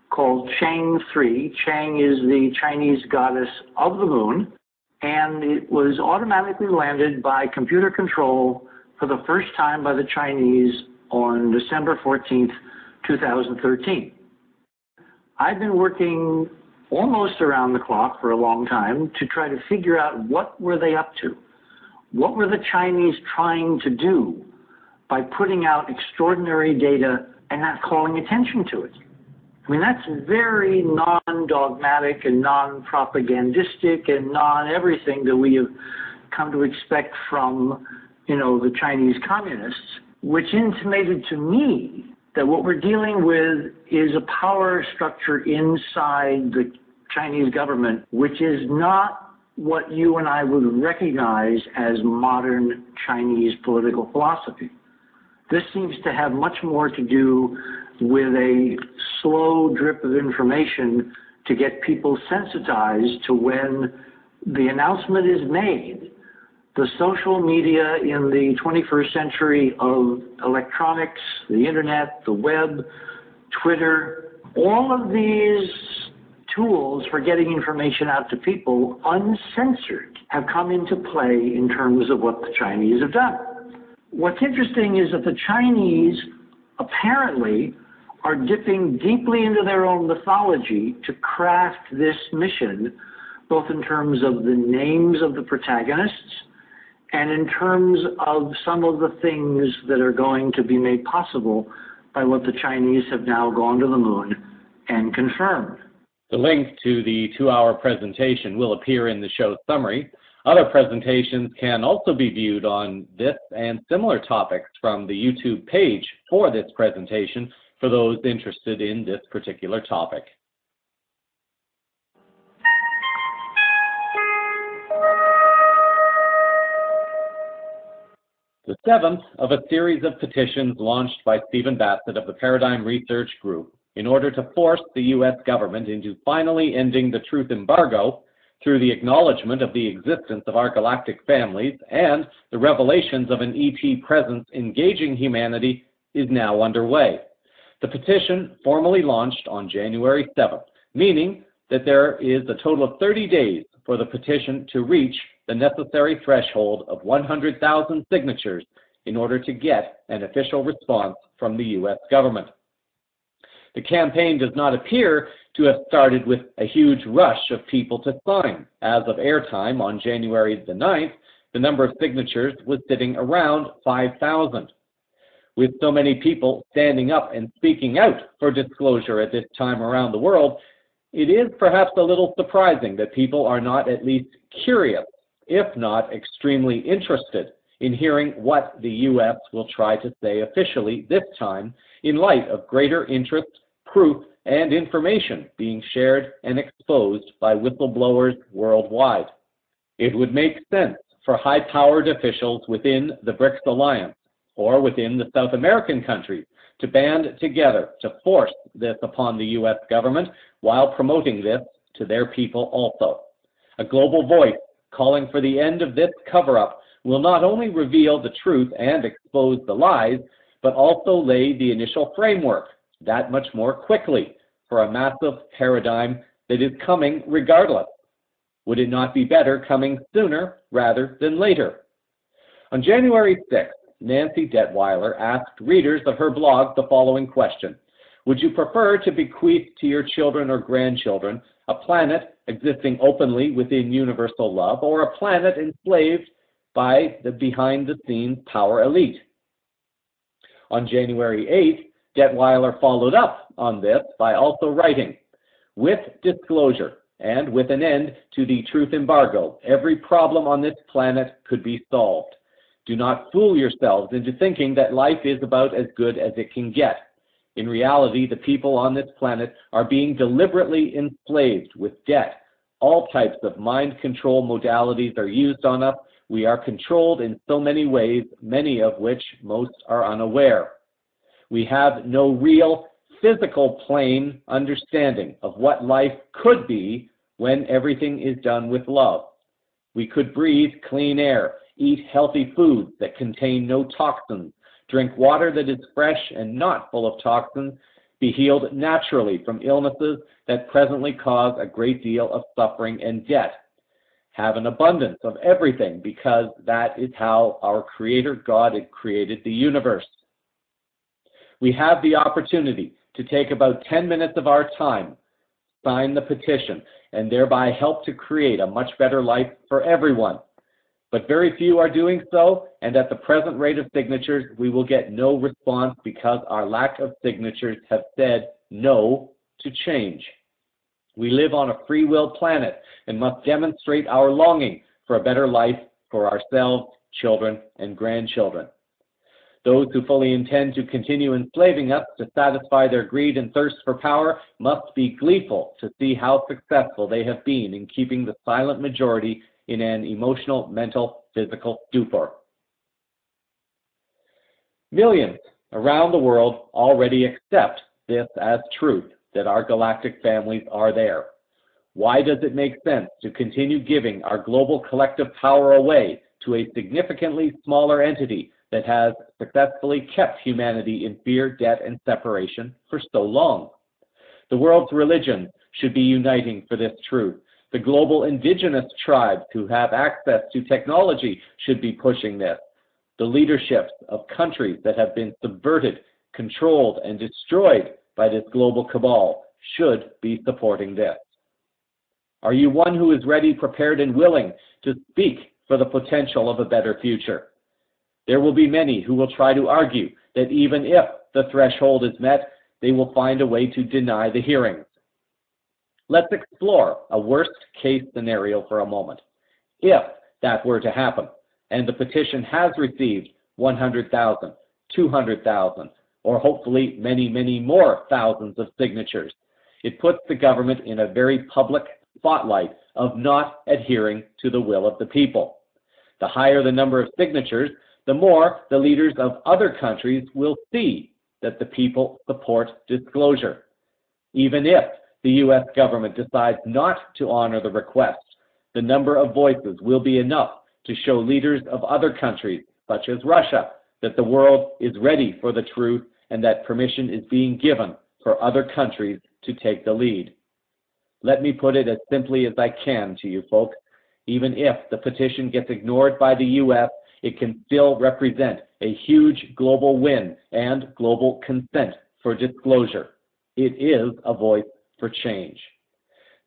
called Chang 3. Chang is the Chinese goddess of the moon, and it was automatically landed by computer control for the first time by the Chinese on December 14th, 2013. I've been working almost around the clock for a long time to try to figure out what were they up to. What were the Chinese trying to do by putting out extraordinary data and not calling attention to it? I mean, that's very non-dogmatic and non-propagandistic and non-everything that we have come to expect from, the Chinese communists, which intimated to me that what we're dealing with is a power structure inside the Chinese government, which is not what you and I would recognize as modern Chinese political philosophy. This seems to have much more to do with a slow drip of information to get people sensitized to when the announcement is made. The social media in the 21st century of electronics, the internet, the web, Twitter, all of these tools for getting information out to people uncensored have come into play in terms of what the Chinese have done. What's interesting is that the Chinese apparently are dipping deeply into their own mythology to craft this mission, both in terms of the names of the protagonists and in terms of some of the things that are going to be made possible by what the Chinese have now gone to the moon and confirmed. The link to the 2-hour presentation will appear in the show's summary. Other presentations can also be viewed on this and similar topics from the YouTube page for this presentation for those interested in this particular topic. The 7th of a series of petitions launched by Stephen Bassett of the Paradigm Research Group in order to force the U.S. government into finally ending the truth embargo through the acknowledgement of the existence of our galactic families and the revelations of an ET presence engaging humanity is now underway. The petition formally launched on January 7th, meaning that there is a total of 30 days for the petition to reach the necessary threshold of 100,000 signatures in order to get an official response from the U.S. government. The campaign does not appear to have started with a huge rush of people to sign. As of airtime on January the 9th, the number of signatures was sitting around 5,000. With so many people standing up and speaking out for disclosure at this time around the world, it is perhaps a little surprising that people are not at least curious, if not extremely interested, in hearing what the U.S. will try to say officially this time in light of greater interest, proof, and information being shared and exposed by whistleblowers worldwide. It would make sense for high-powered officials within the BRICS alliance or within the South American countries to band together to force this upon the U.S. government while promoting this to their people also. A global voice calling for the end of this cover-up will not only reveal the truth and expose the lies, but also lay the initial framework that much more quickly for a massive paradigm that is coming regardless. Would it not be better coming sooner rather than later? On January 6th, Nancy Detweiler asked readers of her blog the following question: would you prefer to bequeath to your children or grandchildren a planet existing openly within universal love, or a planet enslaved by the behind-the-scenes power elite? On January 8th, Detweiler followed up on this by also writing, with disclosure and with an end to the truth embargo, every problem on this planet could be solved. Do not fool yourselves into thinking that life is about as good as it can get. In reality, the people on this planet are being deliberately enslaved with debt. All types of mind control modalities are used on us. We are controlled in so many ways, many of which most are unaware. We have no real physical plane understanding of what life could be when everything is done with love. We could breathe clean air, eat healthy foods that contain no toxins, drink water that is fresh and not full of toxins, be healed naturally from illnesses that presently cause a great deal of suffering and debt. Have an abundance of everything because that is how our Creator God had created the universe. We have the opportunity to take about 10 minutes of our time, sign the petition, and thereby help to create a much better life for everyone. But very few are doing so, and at the present rate of signatures, we will get no response because our lack of signatures have said no to change. We live on a free will planet and must demonstrate our longing for a better life for ourselves, children, and grandchildren. Those who fully intend to continue enslaving us to satisfy their greed and thirst for power must be gleeful to see how successful they have been in keeping the silent majority in an emotional, mental, physical stupor. Millions around the world already accept this as truth, that our galactic families are there. Why does it make sense to continue giving our global collective power away to a significantly smaller entity that has successfully kept humanity in fear, debt, and separation for so long? The world's religions should be uniting for this truth. The global indigenous tribes who have access to technology should be pushing this. The leaderships of countries that have been subverted, controlled, and destroyed by this global cabal should be supporting this. Are you one who is ready, prepared, and willing to speak for the potential of a better future? There will be many who will try to argue that even if the threshold is met, they will find a way to deny the hearings. Let's explore a worst-case scenario for a moment. If that were to happen, and the petition has received 100,000, 200,000, or hopefully many, many more thousands of signatures, it puts the government in a very public spotlight of not adhering to the will of the people. The higher the number of signatures, the more the leaders of other countries will see that the people support disclosure. Even if the U.S. government decides not to honor the request, the number of voices will be enough to show leaders of other countries, such as Russia, that the world is ready for the truth and that permission is being given for other countries to take the lead. Let me put it as simply as I can to you folks. Even if the petition gets ignored by the U.S., it can still represent a huge global win and global consent for disclosure. It is a voice for change.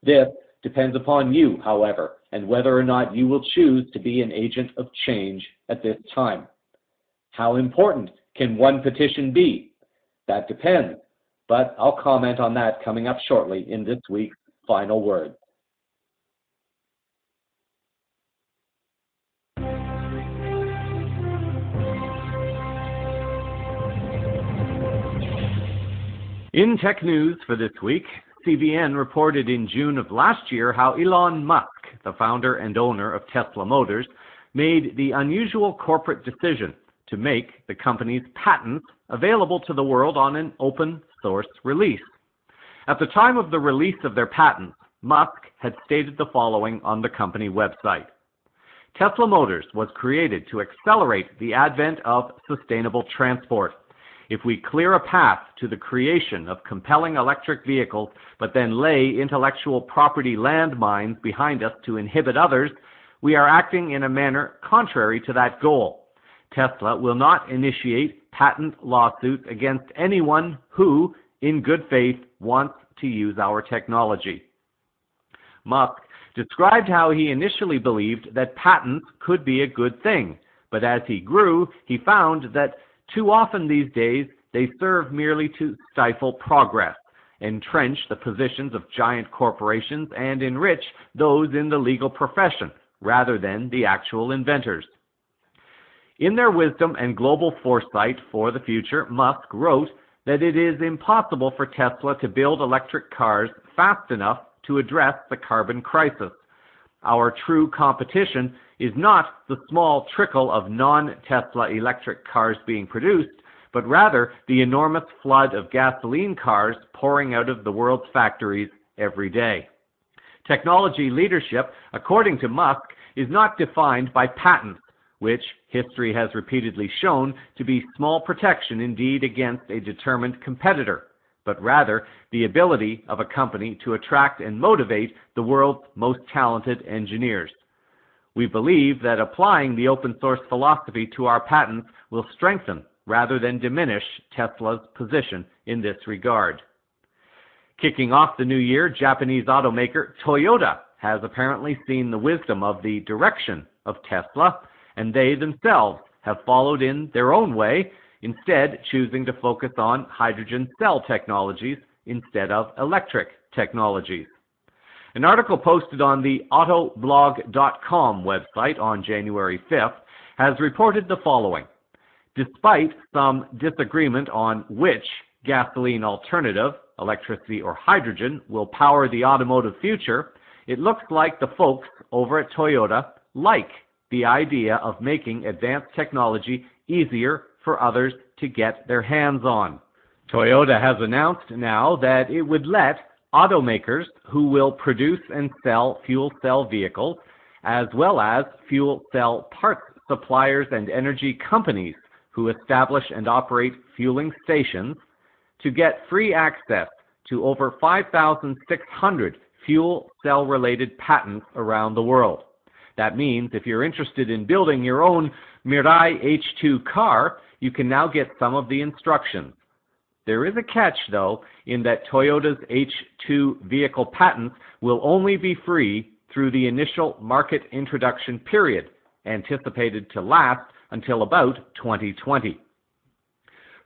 This depends upon you, however, and whether or not you will choose to be an agent of change at this time. How important can one petition be? That depends, but I'll comment on that coming up shortly in this week's Final Word. In tech news for this week, CVN reported in June of last year how Elon Musk, the founder and owner of Tesla Motors, made the unusual corporate decision to make the company's patents available to the world on an open source release. At the time of the release of their patents, Musk had stated the following on the company website. Tesla Motors was created to accelerate the advent of sustainable transport. If we clear a path to the creation of compelling electric vehicles, but then lay intellectual property landmines behind us to inhibit others, we are acting in a manner contrary to that goal. Tesla will not initiate patent lawsuits against anyone who, in good faith, wants to use our technology. Musk described how he initially believed that patents could be a good thing, but as he grew, he found that too often these days they serve merely to stifle progress, entrench the positions of giant corporations, and enrich those in the legal profession, rather than the actual inventors. In their wisdom and global foresight for the future, Musk wrote that it is impossible for Tesla to build electric cars fast enough to address the carbon crisis. Our true competition is not the small trickle of non-Tesla electric cars being produced, but rather the enormous flood of gasoline cars pouring out of the world's factories every day. Technology leadership, according to Musk, is not defined by patents, which history has repeatedly shown to be small protection indeed against a determined competitor, but rather the ability of a company to attract and motivate the world's most talented engineers. We believe that applying the open source philosophy to our patents will strengthen rather than diminish Tesla's position in this regard. Kicking off the new year, Japanese automaker Toyota has apparently seen the wisdom of the direction of Tesla, and they themselves have followed in their own way, instead choosing to focus on hydrogen cell technologies instead of electric technologies. An article posted on the autoblog.com website on January 5th has reported the following. Despite some disagreement on which gasoline alternative, electricity or hydrogen, will power the automotive future, it looks like the folks over at Toyota like the idea of making advanced technology easier for others to get their hands on. Toyota has announced now that it would let automakers who will produce and sell fuel cell vehicles, as well as fuel cell parts suppliers and energy companies who establish and operate fueling stations, to get free access to over 5,600 fuel cell-related patents around the world. That means if you're interested in building your own Mirai H2 car, you can now get some of the instructions. There is a catch, though, in that Toyota's H2 vehicle patents will only be free through the initial market introduction period, anticipated to last until about 2020.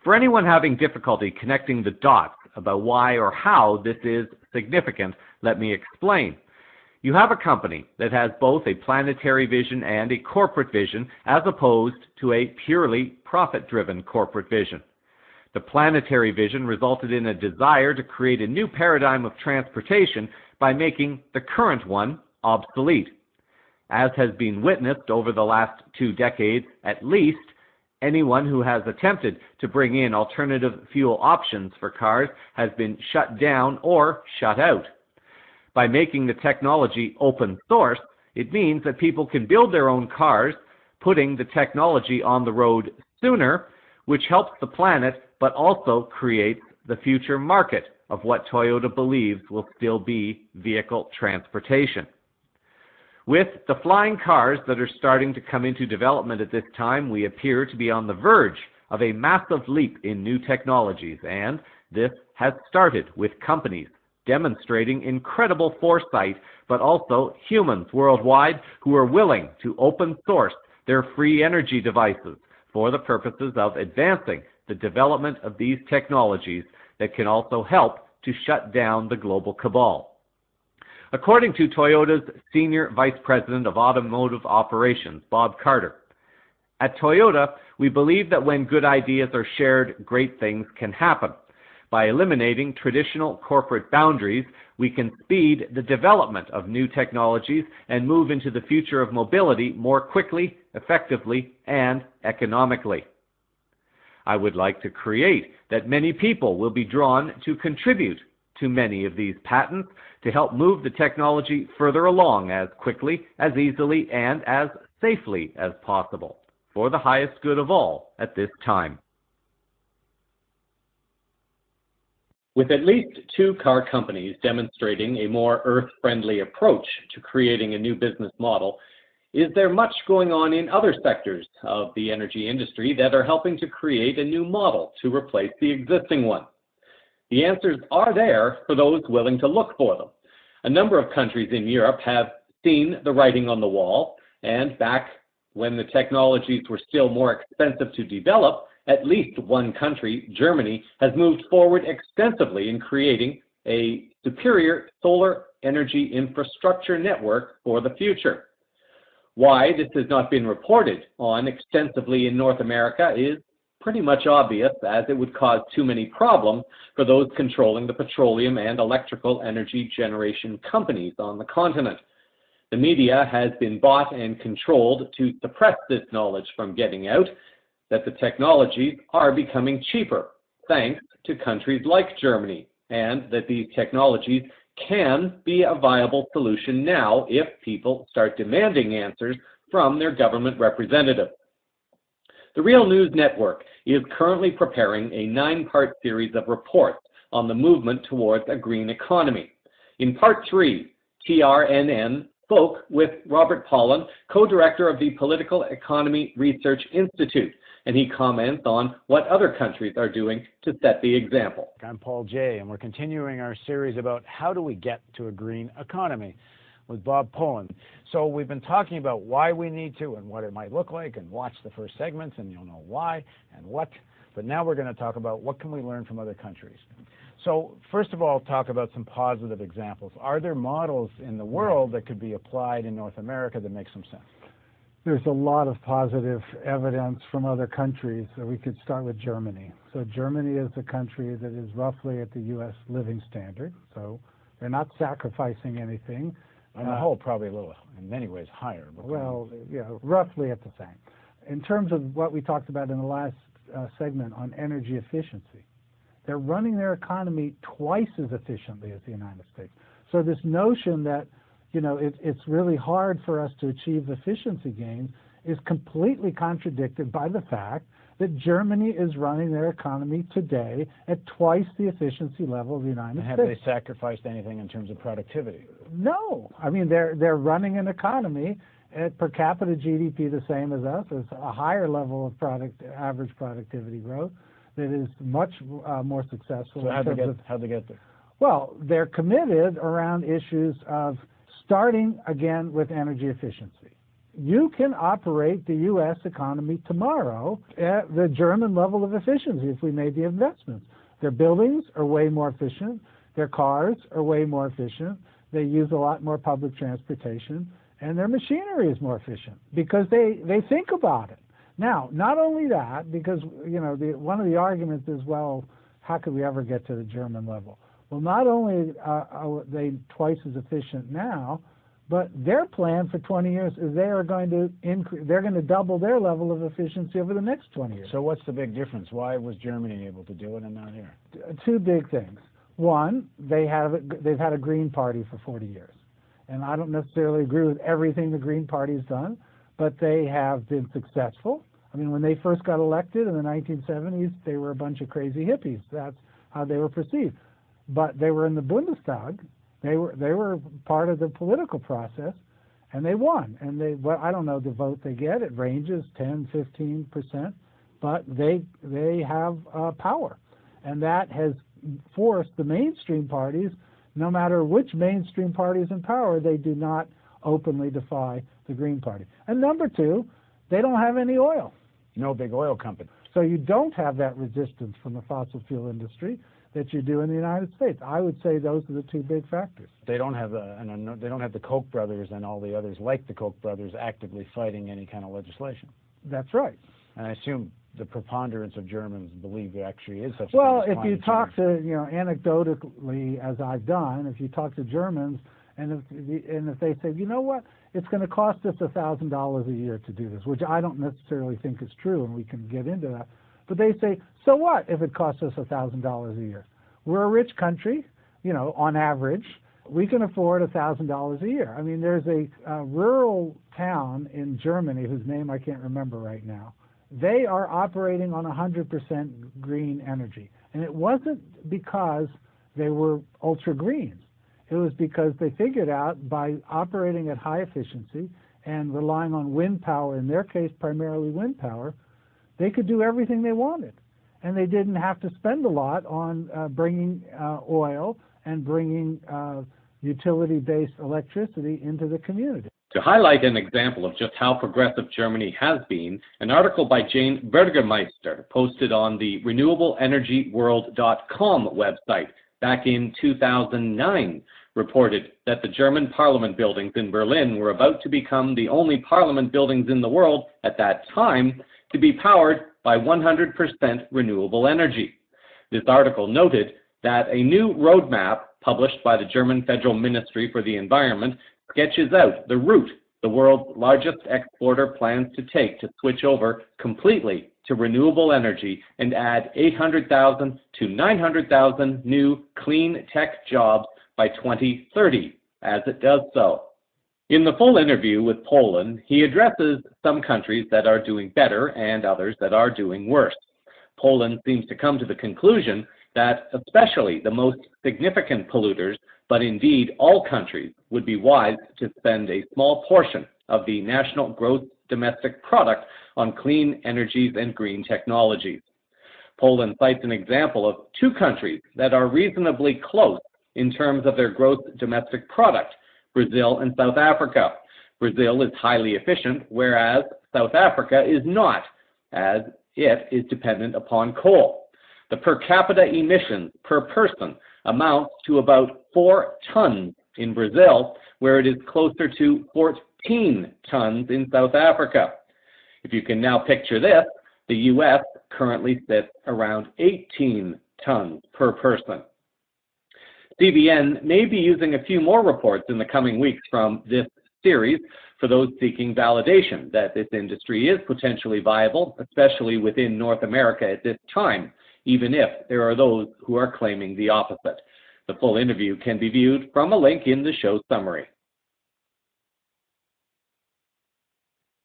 For anyone having difficulty connecting the dots about why or how this is significant, let me explain. You have a company that has both a planetary vision and a corporate vision, as opposed to a purely profit-driven corporate vision. The planetary vision resulted in a desire to create a new paradigm of transportation by making the current one obsolete. As has been witnessed over the last 2 decades at least, anyone who has attempted to bring in alternative fuel options for cars has been shut down or shut out. By making the technology open source, it means that people can build their own cars, putting the technology on the road sooner, which helps the planet but also creates the future market of what Toyota believes will still be vehicle transportation. With the flying cars that are starting to come into development at this time, we appear to be on the verge of a massive leap in new technologies, and this has started with companies demonstrating incredible foresight, but also humans worldwide who are willing to open source their free energy devices for the purposes of advancing the development of these technologies that can also help to shut down the global cabal. According to Toyota's Senior Vice President of Automotive Operations, Bob Carter, at Toyota, we believe that when good ideas are shared, great things can happen. by eliminating traditional corporate boundaries, we can speed the development of new technologies and move into the future of mobility more quickly, effectively, and economically. I would like to create that many people will be drawn to contribute to many of these patents to help move the technology further along as quickly, as easily, and as safely as possible, for the highest good of all at this time. With at least 2 car companies demonstrating a more Earth-friendly approach to creating a new business model, is there much going on in other sectors of the energy industry that are helping to create a new model to replace the existing one? The answers are there for those willing to look for them. A number of countries in Europe have seen the writing on the wall, and back when the technologies were still more expensive to develop, at least one country, Germany, has moved forward extensively in creating a superior solar energy infrastructure network for the future. Why this has not been reported on extensively in North America is pretty much obvious, as it would cause too many problems for those controlling the petroleum and electrical energy generation companies on the continent. The media has been bought and controlled to suppress this knowledge from getting out, that the technologies are becoming cheaper, thanks to countries like Germany, and that these technologies can be a viable solution now if people start demanding answers from their government representatives. The Real News Network is currently preparing a 9-part series of reports on the movement towards a green economy. In Part 3, TRNN spoke with Robert Pollan, co-director of the Political Economy Research Institute, and he comments on what other countries are doing to set the example. I'm Paul Jay, and we're continuing our series about how do we get to a green economy with Bob Pollan. So we've been talking about why we need to and what it might look like, and watch the first segments and you'll know why and what. But now we're going to talk about what can we learn from other countries. So first of all, talk about some positive examples. Are there models in the world that could be applied in North America that make some sense? There's a lot of positive evidence from other countries. So we could start with Germany. So Germany is a country that is roughly at the U.S. living standard. So they're not sacrificing anything. On the whole, probably a little, in many ways, higher. Well, yeah, roughly at the same. In terms of what we talked about in the last segment on energy efficiency, they're running their economy twice as efficiently as the United States. So this notion that, you know, it's really hard for us to achieve efficiency gains is completely contradicted by the fact that Germany is running their economy today at twice the efficiency level of the United States. Have they sacrificed anything in terms of productivity? No. I mean, they're running an economy at per capita GDP the same as us. It's a higher level of average productivity growth that is much more successful. So how'd they get there? Well, they're committed around issues of starting again with energy efficiency. You can operate the U.S. economy tomorrow at the German level of efficiency if we made the investments. Their buildings are way more efficient. Their cars are way more efficient. They use a lot more public transportation. And their machinery is more efficient because they think about it. Now, not only that, because, you know, one of the arguments is, well, how could we ever get to the German level? Well, not only are they twice as efficient now, but their plan for 20 years is they are going to they're going to double their level of efficiency over the next 20 years. So what's the big difference? Why was Germany able to do it and not here? 2 big things. One, they've had a Green Party for 40 years. And I don't necessarily agree with everything the Green Party's done, but they have been successful. I mean, when they first got elected in the 1970s, they were a bunch of crazy hippies. That's how they were perceived. But they were in the Bundestag. They were part of the political process, and they won. And I don't know the vote they get. It ranges 10, 15%, but they have power, and that has forced the mainstream parties. No matter which mainstream party is in power, they do not openly defy the Green Party. And number 2, they don't have any oil. No big oil company. So you don't have that resistance from the fossil fuel industry that you do in the United States. I would say those are the 2 big factors. They don't have the Koch brothers and all the others like the Koch brothers actively fighting any kind of legislation. That's right. And I assume the preponderance of Germans believe there actually is such a Well, thing as if you climate talk change. to, anecdotally, as I've done, if you talk to Germans, and if they say, you know what, it's going to cost us $1,000 a year to do this, which I don't necessarily think is true, and we can get into that. But they say, so what if it costs us $1,000 a year? We're a rich country, on average. We can afford $1,000 a year. I mean, there's a rural town in Germany whose name I can't remember right now. They are operating on 100% green energy. And it wasn't because they were ultra greens. It was because they figured out by operating at high efficiency and relying on wind power, in their case primarily wind power, they could do everything they wanted. And they didn't have to spend a lot on bringing oil and bringing utility-based electricity into the community. To highlight an example of just how progressive Germany has been, an article by Jane Bürgermeister posted on the RenewableEnergyWorld.com website back in 2009 reported that the German parliament buildings in Berlin were about to become the only parliament buildings in the world at that time to be powered by 100% renewable energy. This article noted that a new roadmap published by the German Federal Ministry for the Environment sketches out the route the world's largest exporter plans to take to switch over completely to renewable energy and add 800,000 to 900,000 new clean tech jobs by 2030 as it does so. In the full interview with Poland, he addresses some countries that are doing better and others that are doing worse. Poland seems to come to the conclusion that especially the most significant polluters, but indeed all countries, would be wise to spend a small portion of the national gross domestic product on clean energies and green technologies. Poland cites an example of two countries that are reasonably close in terms of their gross domestic product, Brazil and South Africa. Brazil is highly efficient, whereas South Africa is not, as it is dependent upon coal. The per capita emissions per person amounts to about 4 tons in Brazil, where it is closer to 14 tons in South Africa. If you can now picture this, the U.S. currently sits around 18 tons per person. CVN may be using a few more reports in the coming weeks from this series for those seeking validation that this industry is potentially viable, especially within North America at this time, even if there are those who are claiming the opposite. The full interview can be viewed from a link in the show summary.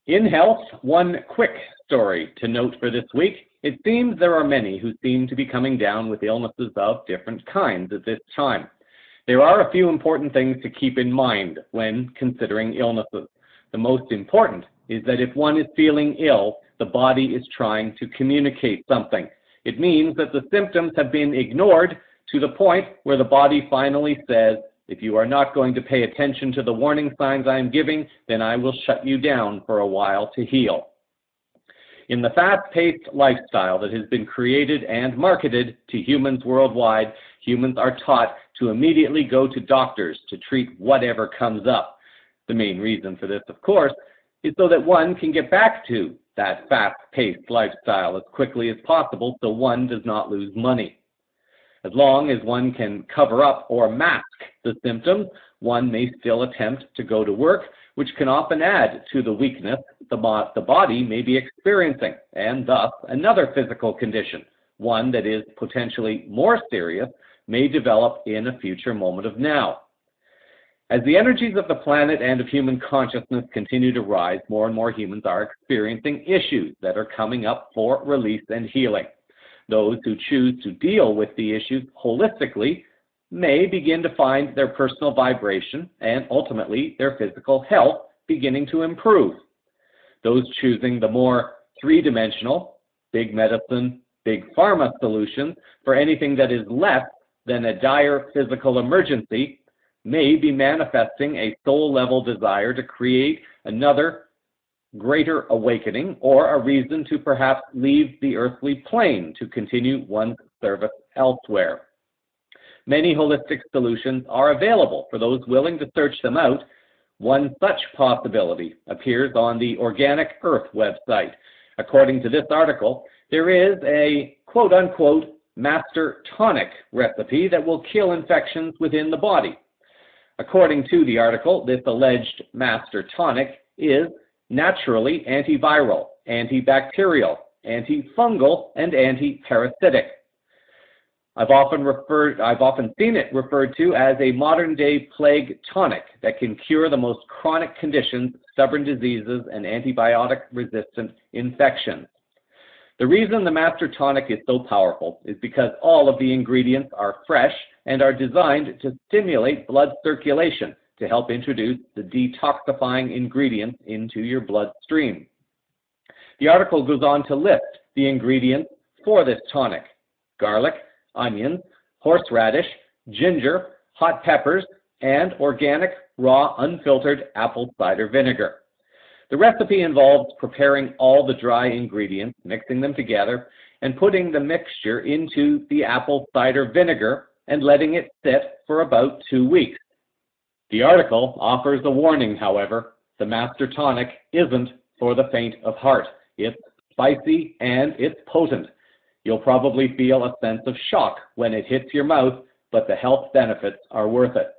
In health, one quick story to note for this week. It seems there are many who seem to be coming down with illnesses of different kinds at this time. There are a few important things to keep in mind when considering illnesses. The most important is that if one is feeling ill, the body is trying to communicate something. It means that the symptoms have been ignored to the point where the body finally says, if you are not going to pay attention to the warning signs I am giving, then I will shut you down for a while to heal. In the fast-paced lifestyle that has been created and marketed to humans worldwide, humans are taught to immediately go to doctors to treat whatever comes up. The main reason for this, of course, is so that one can get back to that fast-paced lifestyle as quickly as possible so one does not lose money. As long as one can cover up or mask the symptoms, one may still attempt to go to work, which can often add to the weakness the body may be experiencing, and thus another physical condition, one that is potentially more serious, may develop in a future moment of now. As the energies of the planet and of human consciousness continue to rise, more and more humans are experiencing issues that are coming up for release and healing. Those who choose to deal with the issues holistically may begin to find their personal vibration and ultimately their physical health beginning to improve. Those choosing the more three-dimensional, big medicine, big pharma solutions for anything that is less than a dire physical emergency may be manifesting a soul-level desire to create another greater awakening or a reason to perhaps leave the earthly plane to continue one's service elsewhere. Many holistic solutions are available for those willing to search them out. One such possibility appears on the Organic Earth website, According to this article, there is a quote-unquote master tonic recipe that will kill infections within the body. According to the article, this alleged master tonic is naturally antiviral, antibacterial, antifungal, and antiparasitic. I've often seen it referred to as a modern-day plague tonic that can cure the most chronic conditions, stubborn diseases, and antibiotic-resistant infections. The reason the master tonic is so powerful is because all of the ingredients are fresh and are designed to stimulate blood circulation to help introduce the detoxifying ingredients into your bloodstream. The article goes on to list the ingredients for this tonic: garlic, onions, horseradish, ginger, hot peppers, and organic, raw, unfiltered apple cider vinegar. The recipe involves preparing all the dry ingredients, mixing them together, and putting the mixture into the apple cider vinegar and letting it sit for about 2 weeks. The article offers a warning, however. The master tonic isn't for the faint of heart. It's spicy and it's potent. You'll probably feel a sense of shock when it hits your mouth, but the health benefits are worth it.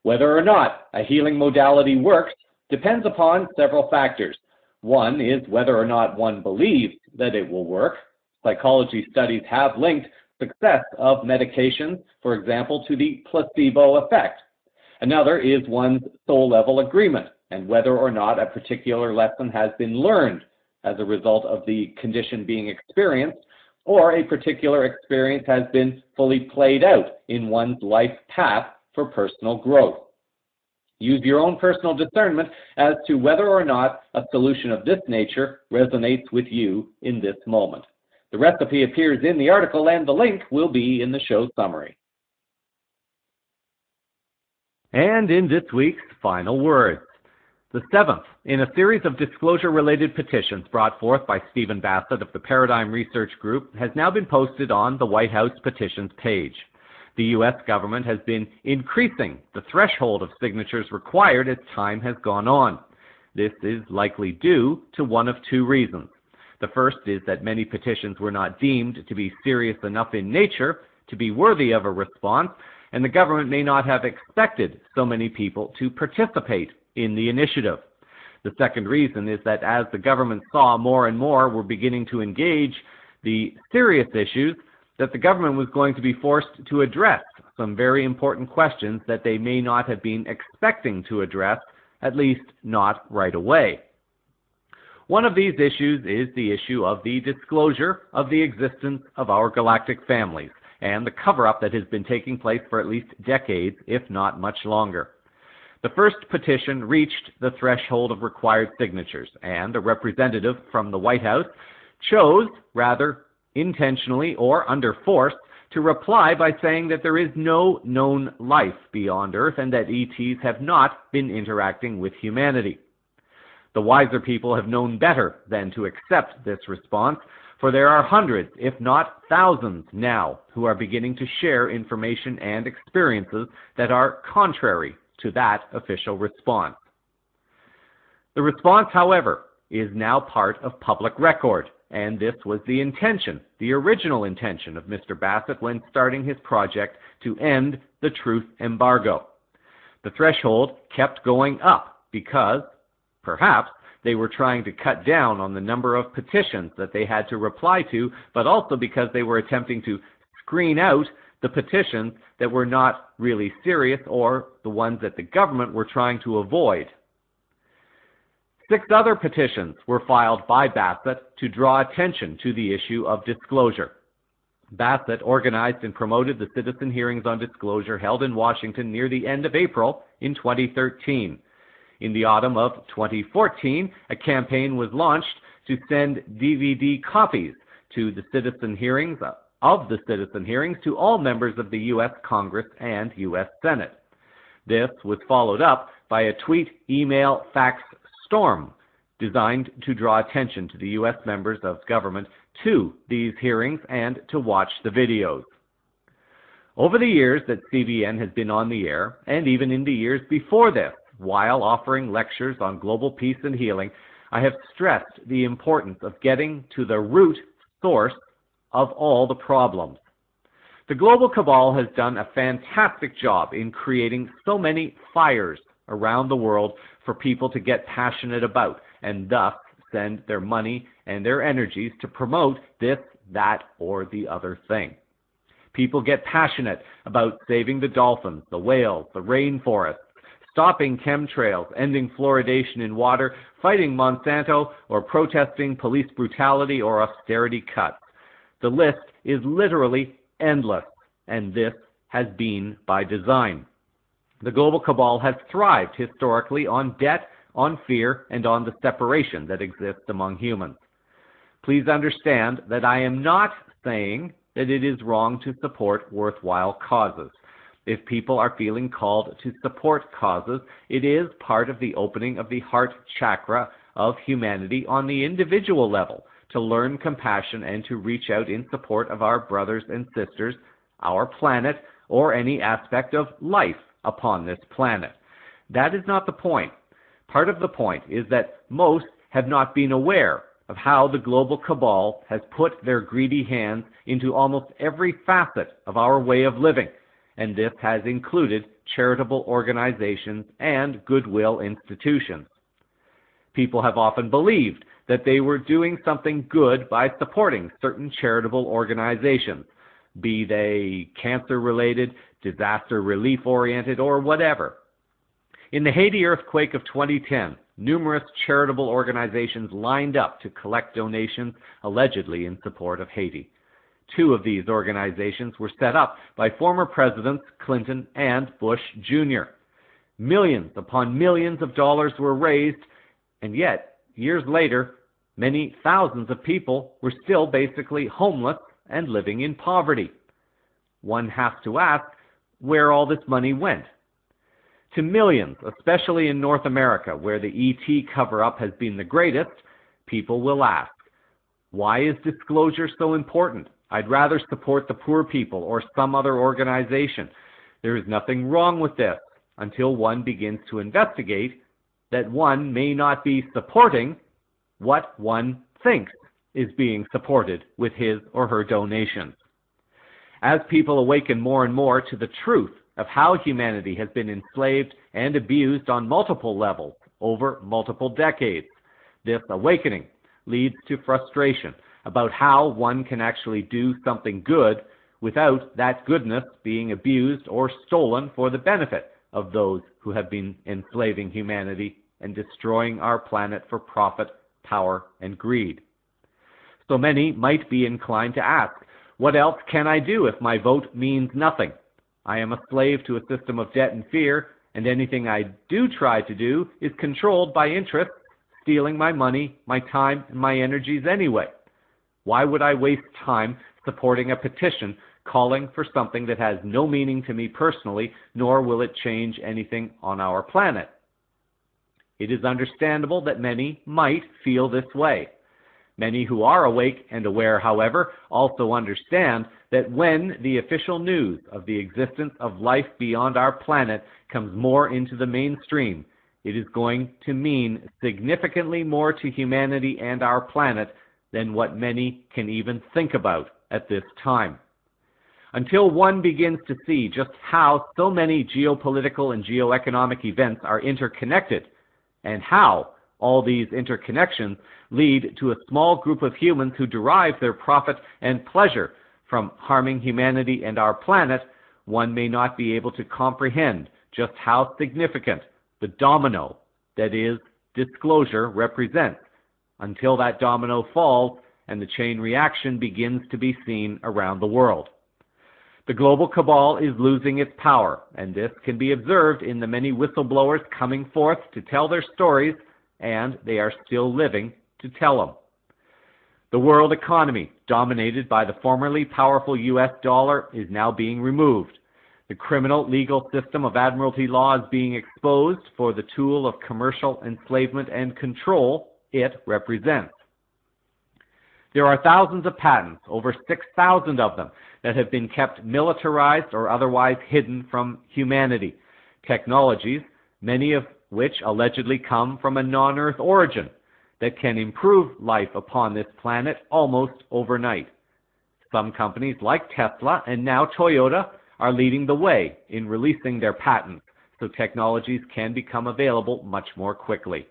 Whether or not a healing modality works depends upon several factors. One is whether or not one believes that it will work. Psychology studies have linked success of medications, for example, to the placebo effect. Another is one's soul-level agreement and whether or not a particular lesson has been learned as a result of the condition being experienced, or a particular experience has been fully played out in one's life path for personal growth. Use your own personal discernment as to whether or not a solution of this nature resonates with you in this moment. The recipe appears in the article, and the link will be in the show summary. And in this week's final words, the seventh in a series of disclosure-related petitions brought forth by Stephen Bassett of the Paradigm Research Group has now been posted on the White House petitions page. The U.S. government has been increasing the threshold of signatures required as time has gone on. This is likely due to one of two reasons. The first is that many petitions were not deemed to be serious enough in nature to be worthy of a response, and the government may not have expected so many people to participate in the initiative. The second reason is that as the government saw more and more were beginning to engage the serious issues, that the government was going to be forced to address some very important questions that they may not have been expecting to address, at least not right away. One of these issues is the issue of the disclosure of the existence of our galactic families and the cover-up that has been taking place for at least decades, if not much longer. The first petition reached the threshold of required signatures, and a representative from the White House chose, rather intentionally or under force, to reply by saying that there is no known life beyond Earth and that ETs have not been interacting with humanity. The wiser people have known better than to accept this response, for there are hundreds, if not thousands now, who are beginning to share information and experiences that are contrary to that official response. The response, however, is now part of public record, and this was the intention, the original intention of Mr. Bassett when starting his project to end the truth embargo. The threshold kept going up because, perhaps, they were trying to cut down on the number of petitions that they had to reply to, but also because they were attempting to screen out the petitions that were not really serious or the ones that the government were trying to avoid. 6 other petitions were filed by Bassett to draw attention to the issue of disclosure. Bassett organized and promoted the citizen hearings on disclosure held in Washington near the end of April in 2013. In the autumn of 2014, a campaign was launched to send DVD copies to the citizen hearings to all members of the U.S. Congress and U.S. Senate. This was followed up by a tweet, email, fax storm designed to draw attention to the U.S. members of government to these hearings and to watch the videos. Over the years that CVN has been on the air, and even in the years before this, while offering lectures on global peace and healing, I have stressed the importance of getting to the root source of all the problems. The global cabal has done a fantastic job in creating so many fires around the world for people to get passionate about, and thus send their money and their energies to promote this, that, or the other thing. People get passionate about saving the dolphins, the whales, the rainforests, stopping chemtrails, ending fluoridation in water, fighting Monsanto, or protesting police brutality or austerity cuts. The list is literally endless, and this has been by design. The global cabal has thrived historically on debt, on fear, and on the separation that exists among humans. Please understand that I am not saying that it is wrong to support worthwhile causes. If people are feeling called to support causes, it is part of the opening of the heart chakra of humanity on the individual level to learn compassion and to reach out in support of our brothers and sisters, our planet, or any aspect of life upon this planet. That is not the point. Part of the point is that most have not been aware of how the global cabal has put their greedy hands into almost every facet of our way of living, and this has included charitable organizations and goodwill institutions. People have often believed that they were doing something good by supporting certain charitable organizations, be they cancer-related, disaster relief-oriented, or whatever. In the Haiti earthquake of 2010, numerous charitable organizations lined up to collect donations allegedly in support of Haiti. Two of these organizations were set up by former Presidents Clinton and Bush Jr. Millions upon millions of dollars were raised, and yet, years later, many thousands of people were still basically homeless and living in poverty. One has to ask where all this money went. To millions, especially in North America, where the ET cover-up has been the greatest, people will ask, why is disclosure so important? I'd rather support the poor people or some other organization. There is nothing wrong with this until one begins to investigate that one may not be supporting what one thinks is being supported with his or her donations. As people awaken more and more to the truth of how humanity has been enslaved and abused on multiple levels over multiple decades, this awakening leads to frustration about how one can actually do something good without that goodness being abused or stolen for the benefit of those who have been enslaving humanity and destroying our planet for profit, power, and greed. So many might be inclined to ask, what else can I do if my vote means nothing? I am a slave to a system of debt and fear, and anything I do try to do is controlled by interests, stealing my money, my time, and my energies anyway. Why would I waste time supporting a petition calling for something that has no meaning to me personally, nor will it change anything on our planet? It is understandable that many might feel this way. Many who are awake and aware, however, also understand that when the official news of the existence of life beyond our planet comes more into the mainstream, it is going to mean significantly more to humanity and our planet than what many can even think about at this time. Until one begins to see just how so many geopolitical and geoeconomic events are interconnected, and how all these interconnections lead to a small group of humans who derive their profit and pleasure from harming humanity and our planet, one may not be able to comprehend just how significant the domino that is disclosure represents, until that domino falls and the chain reaction begins to be seen around the world. The global cabal is losing its power, and this can be observed in the many whistleblowers coming forth to tell their stories, and they are still living to tell them. The world economy, dominated by the formerly powerful US dollar, is now being removed. The criminal legal system of admiralty law is being exposed for the tool of commercial enslavement and control it represents. There are thousands of patents, over 6,000 of them, that have been kept militarized or otherwise hidden from humanity. Technologies, many of which allegedly come from a non-Earth origin. that can improve life upon this planet almost overnight. Some companies like Tesla and now Toyota are leading the way in releasing their patents so technologies can become available much more quickly.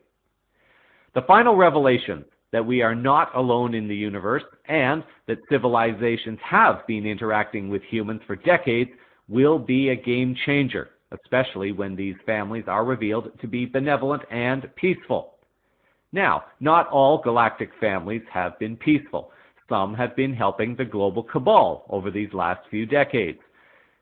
The final revelation that we are not alone in the universe and that civilizations have been interacting with humans for decades will be a game changer, especially when these families are revealed to be benevolent and peaceful. Now, not all galactic families have been peaceful. Some have been helping the global cabal over these last few decades.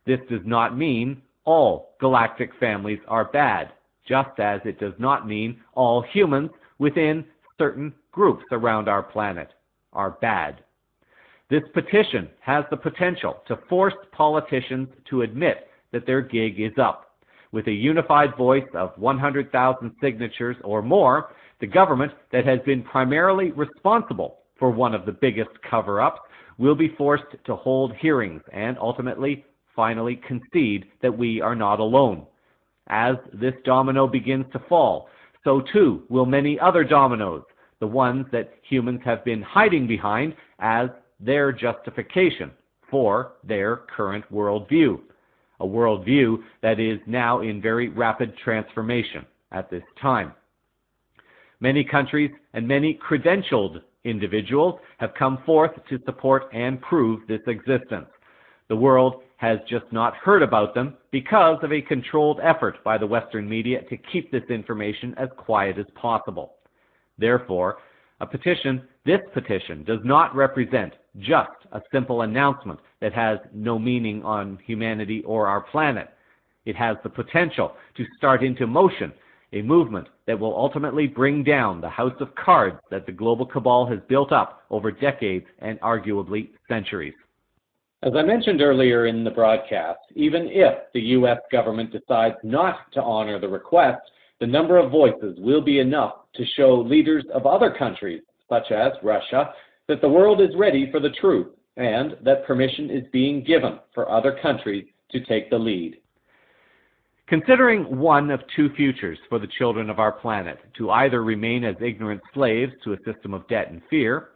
This does not mean all galactic families are bad, just as it does not mean all humans within certain groups around our planet are bad. This petition has the potential to force politicians to admit that their gig is up. With a unified voice of 100,000 signatures or more, the government that has been primarily responsible for one of the biggest cover-ups will be forced to hold hearings and ultimately finally concede that we are not alone. As this domino begins to fall, so too will many other dominoes, the ones that humans have been hiding behind as their justification for their current worldview. A worldview that is now in very rapid transformation at this time. Many countries and many credentialed individuals have come forth to support and prove this existence. The world has just not heard about them because of a controlled effort by the Western media to keep this information as quiet as possible. Therefore, this petition does not represent just a simple announcement that has no meaning on humanity or our planet. It has the potential to start into motion a movement that will ultimately bring down the house of cards that the global cabal has built up over decades and arguably centuries. As I mentioned earlier in the broadcast, even if the U.S. government decides not to honor the request, the number of voices will be enough to show leaders of other countries, such as Russia, that the world is ready for the truth and that permission is being given for other countries to take the lead. Considering one of two futures for the children of our planet, to either remain as ignorant slaves to a system of debt and fear,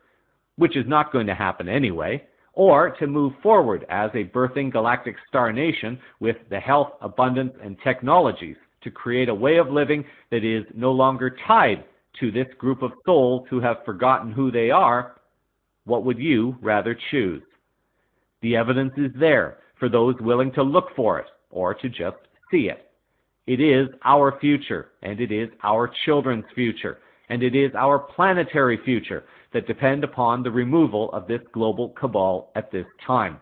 which is not going to happen anyway, or to move forward as a birthing galactic star nation with the health, abundance, and technologies to create a way of living that is no longer tied to this group of souls who have forgotten who they are, what would you rather choose? The evidence is there for those willing to look for it or to just see it. It is our future, and it is our children's future, and it is our planetary future that depend upon the removal of this global cabal at this time.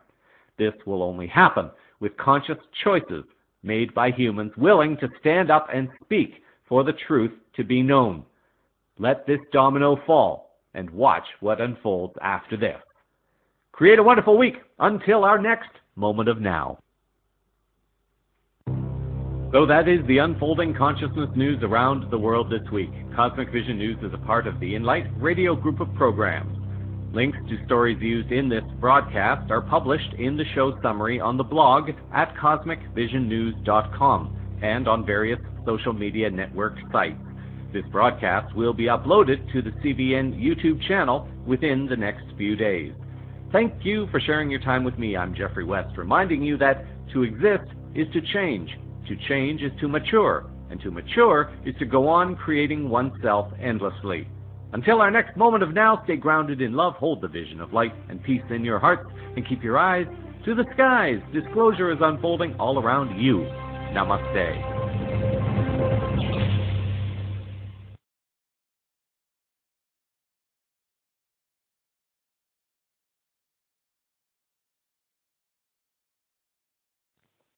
This will only happen with conscious choices made by humans willing to stand up and speak for the truth to be known. Let this domino fall and watch what unfolds after this. Create a wonderful week until our next moment of now. So that is the unfolding consciousness news around the world this week. Cosmic Vision News is a part of the Enlight radio group of programs. Links to stories used in this broadcast are published in the show summary on the blog at cosmicvisionnews.com and on various social media network sites. This broadcast will be uploaded to the CVN YouTube channel within the next few days. Thank you for sharing your time with me. I'm Jeffrey West, reminding you that to exist is to change. To change is to mature, and to mature is to go on creating oneself endlessly. Until our next moment of now, stay grounded in love, hold the vision of light and peace in your hearts, and keep your eyes to the skies. Disclosure is unfolding all around you. Namaste.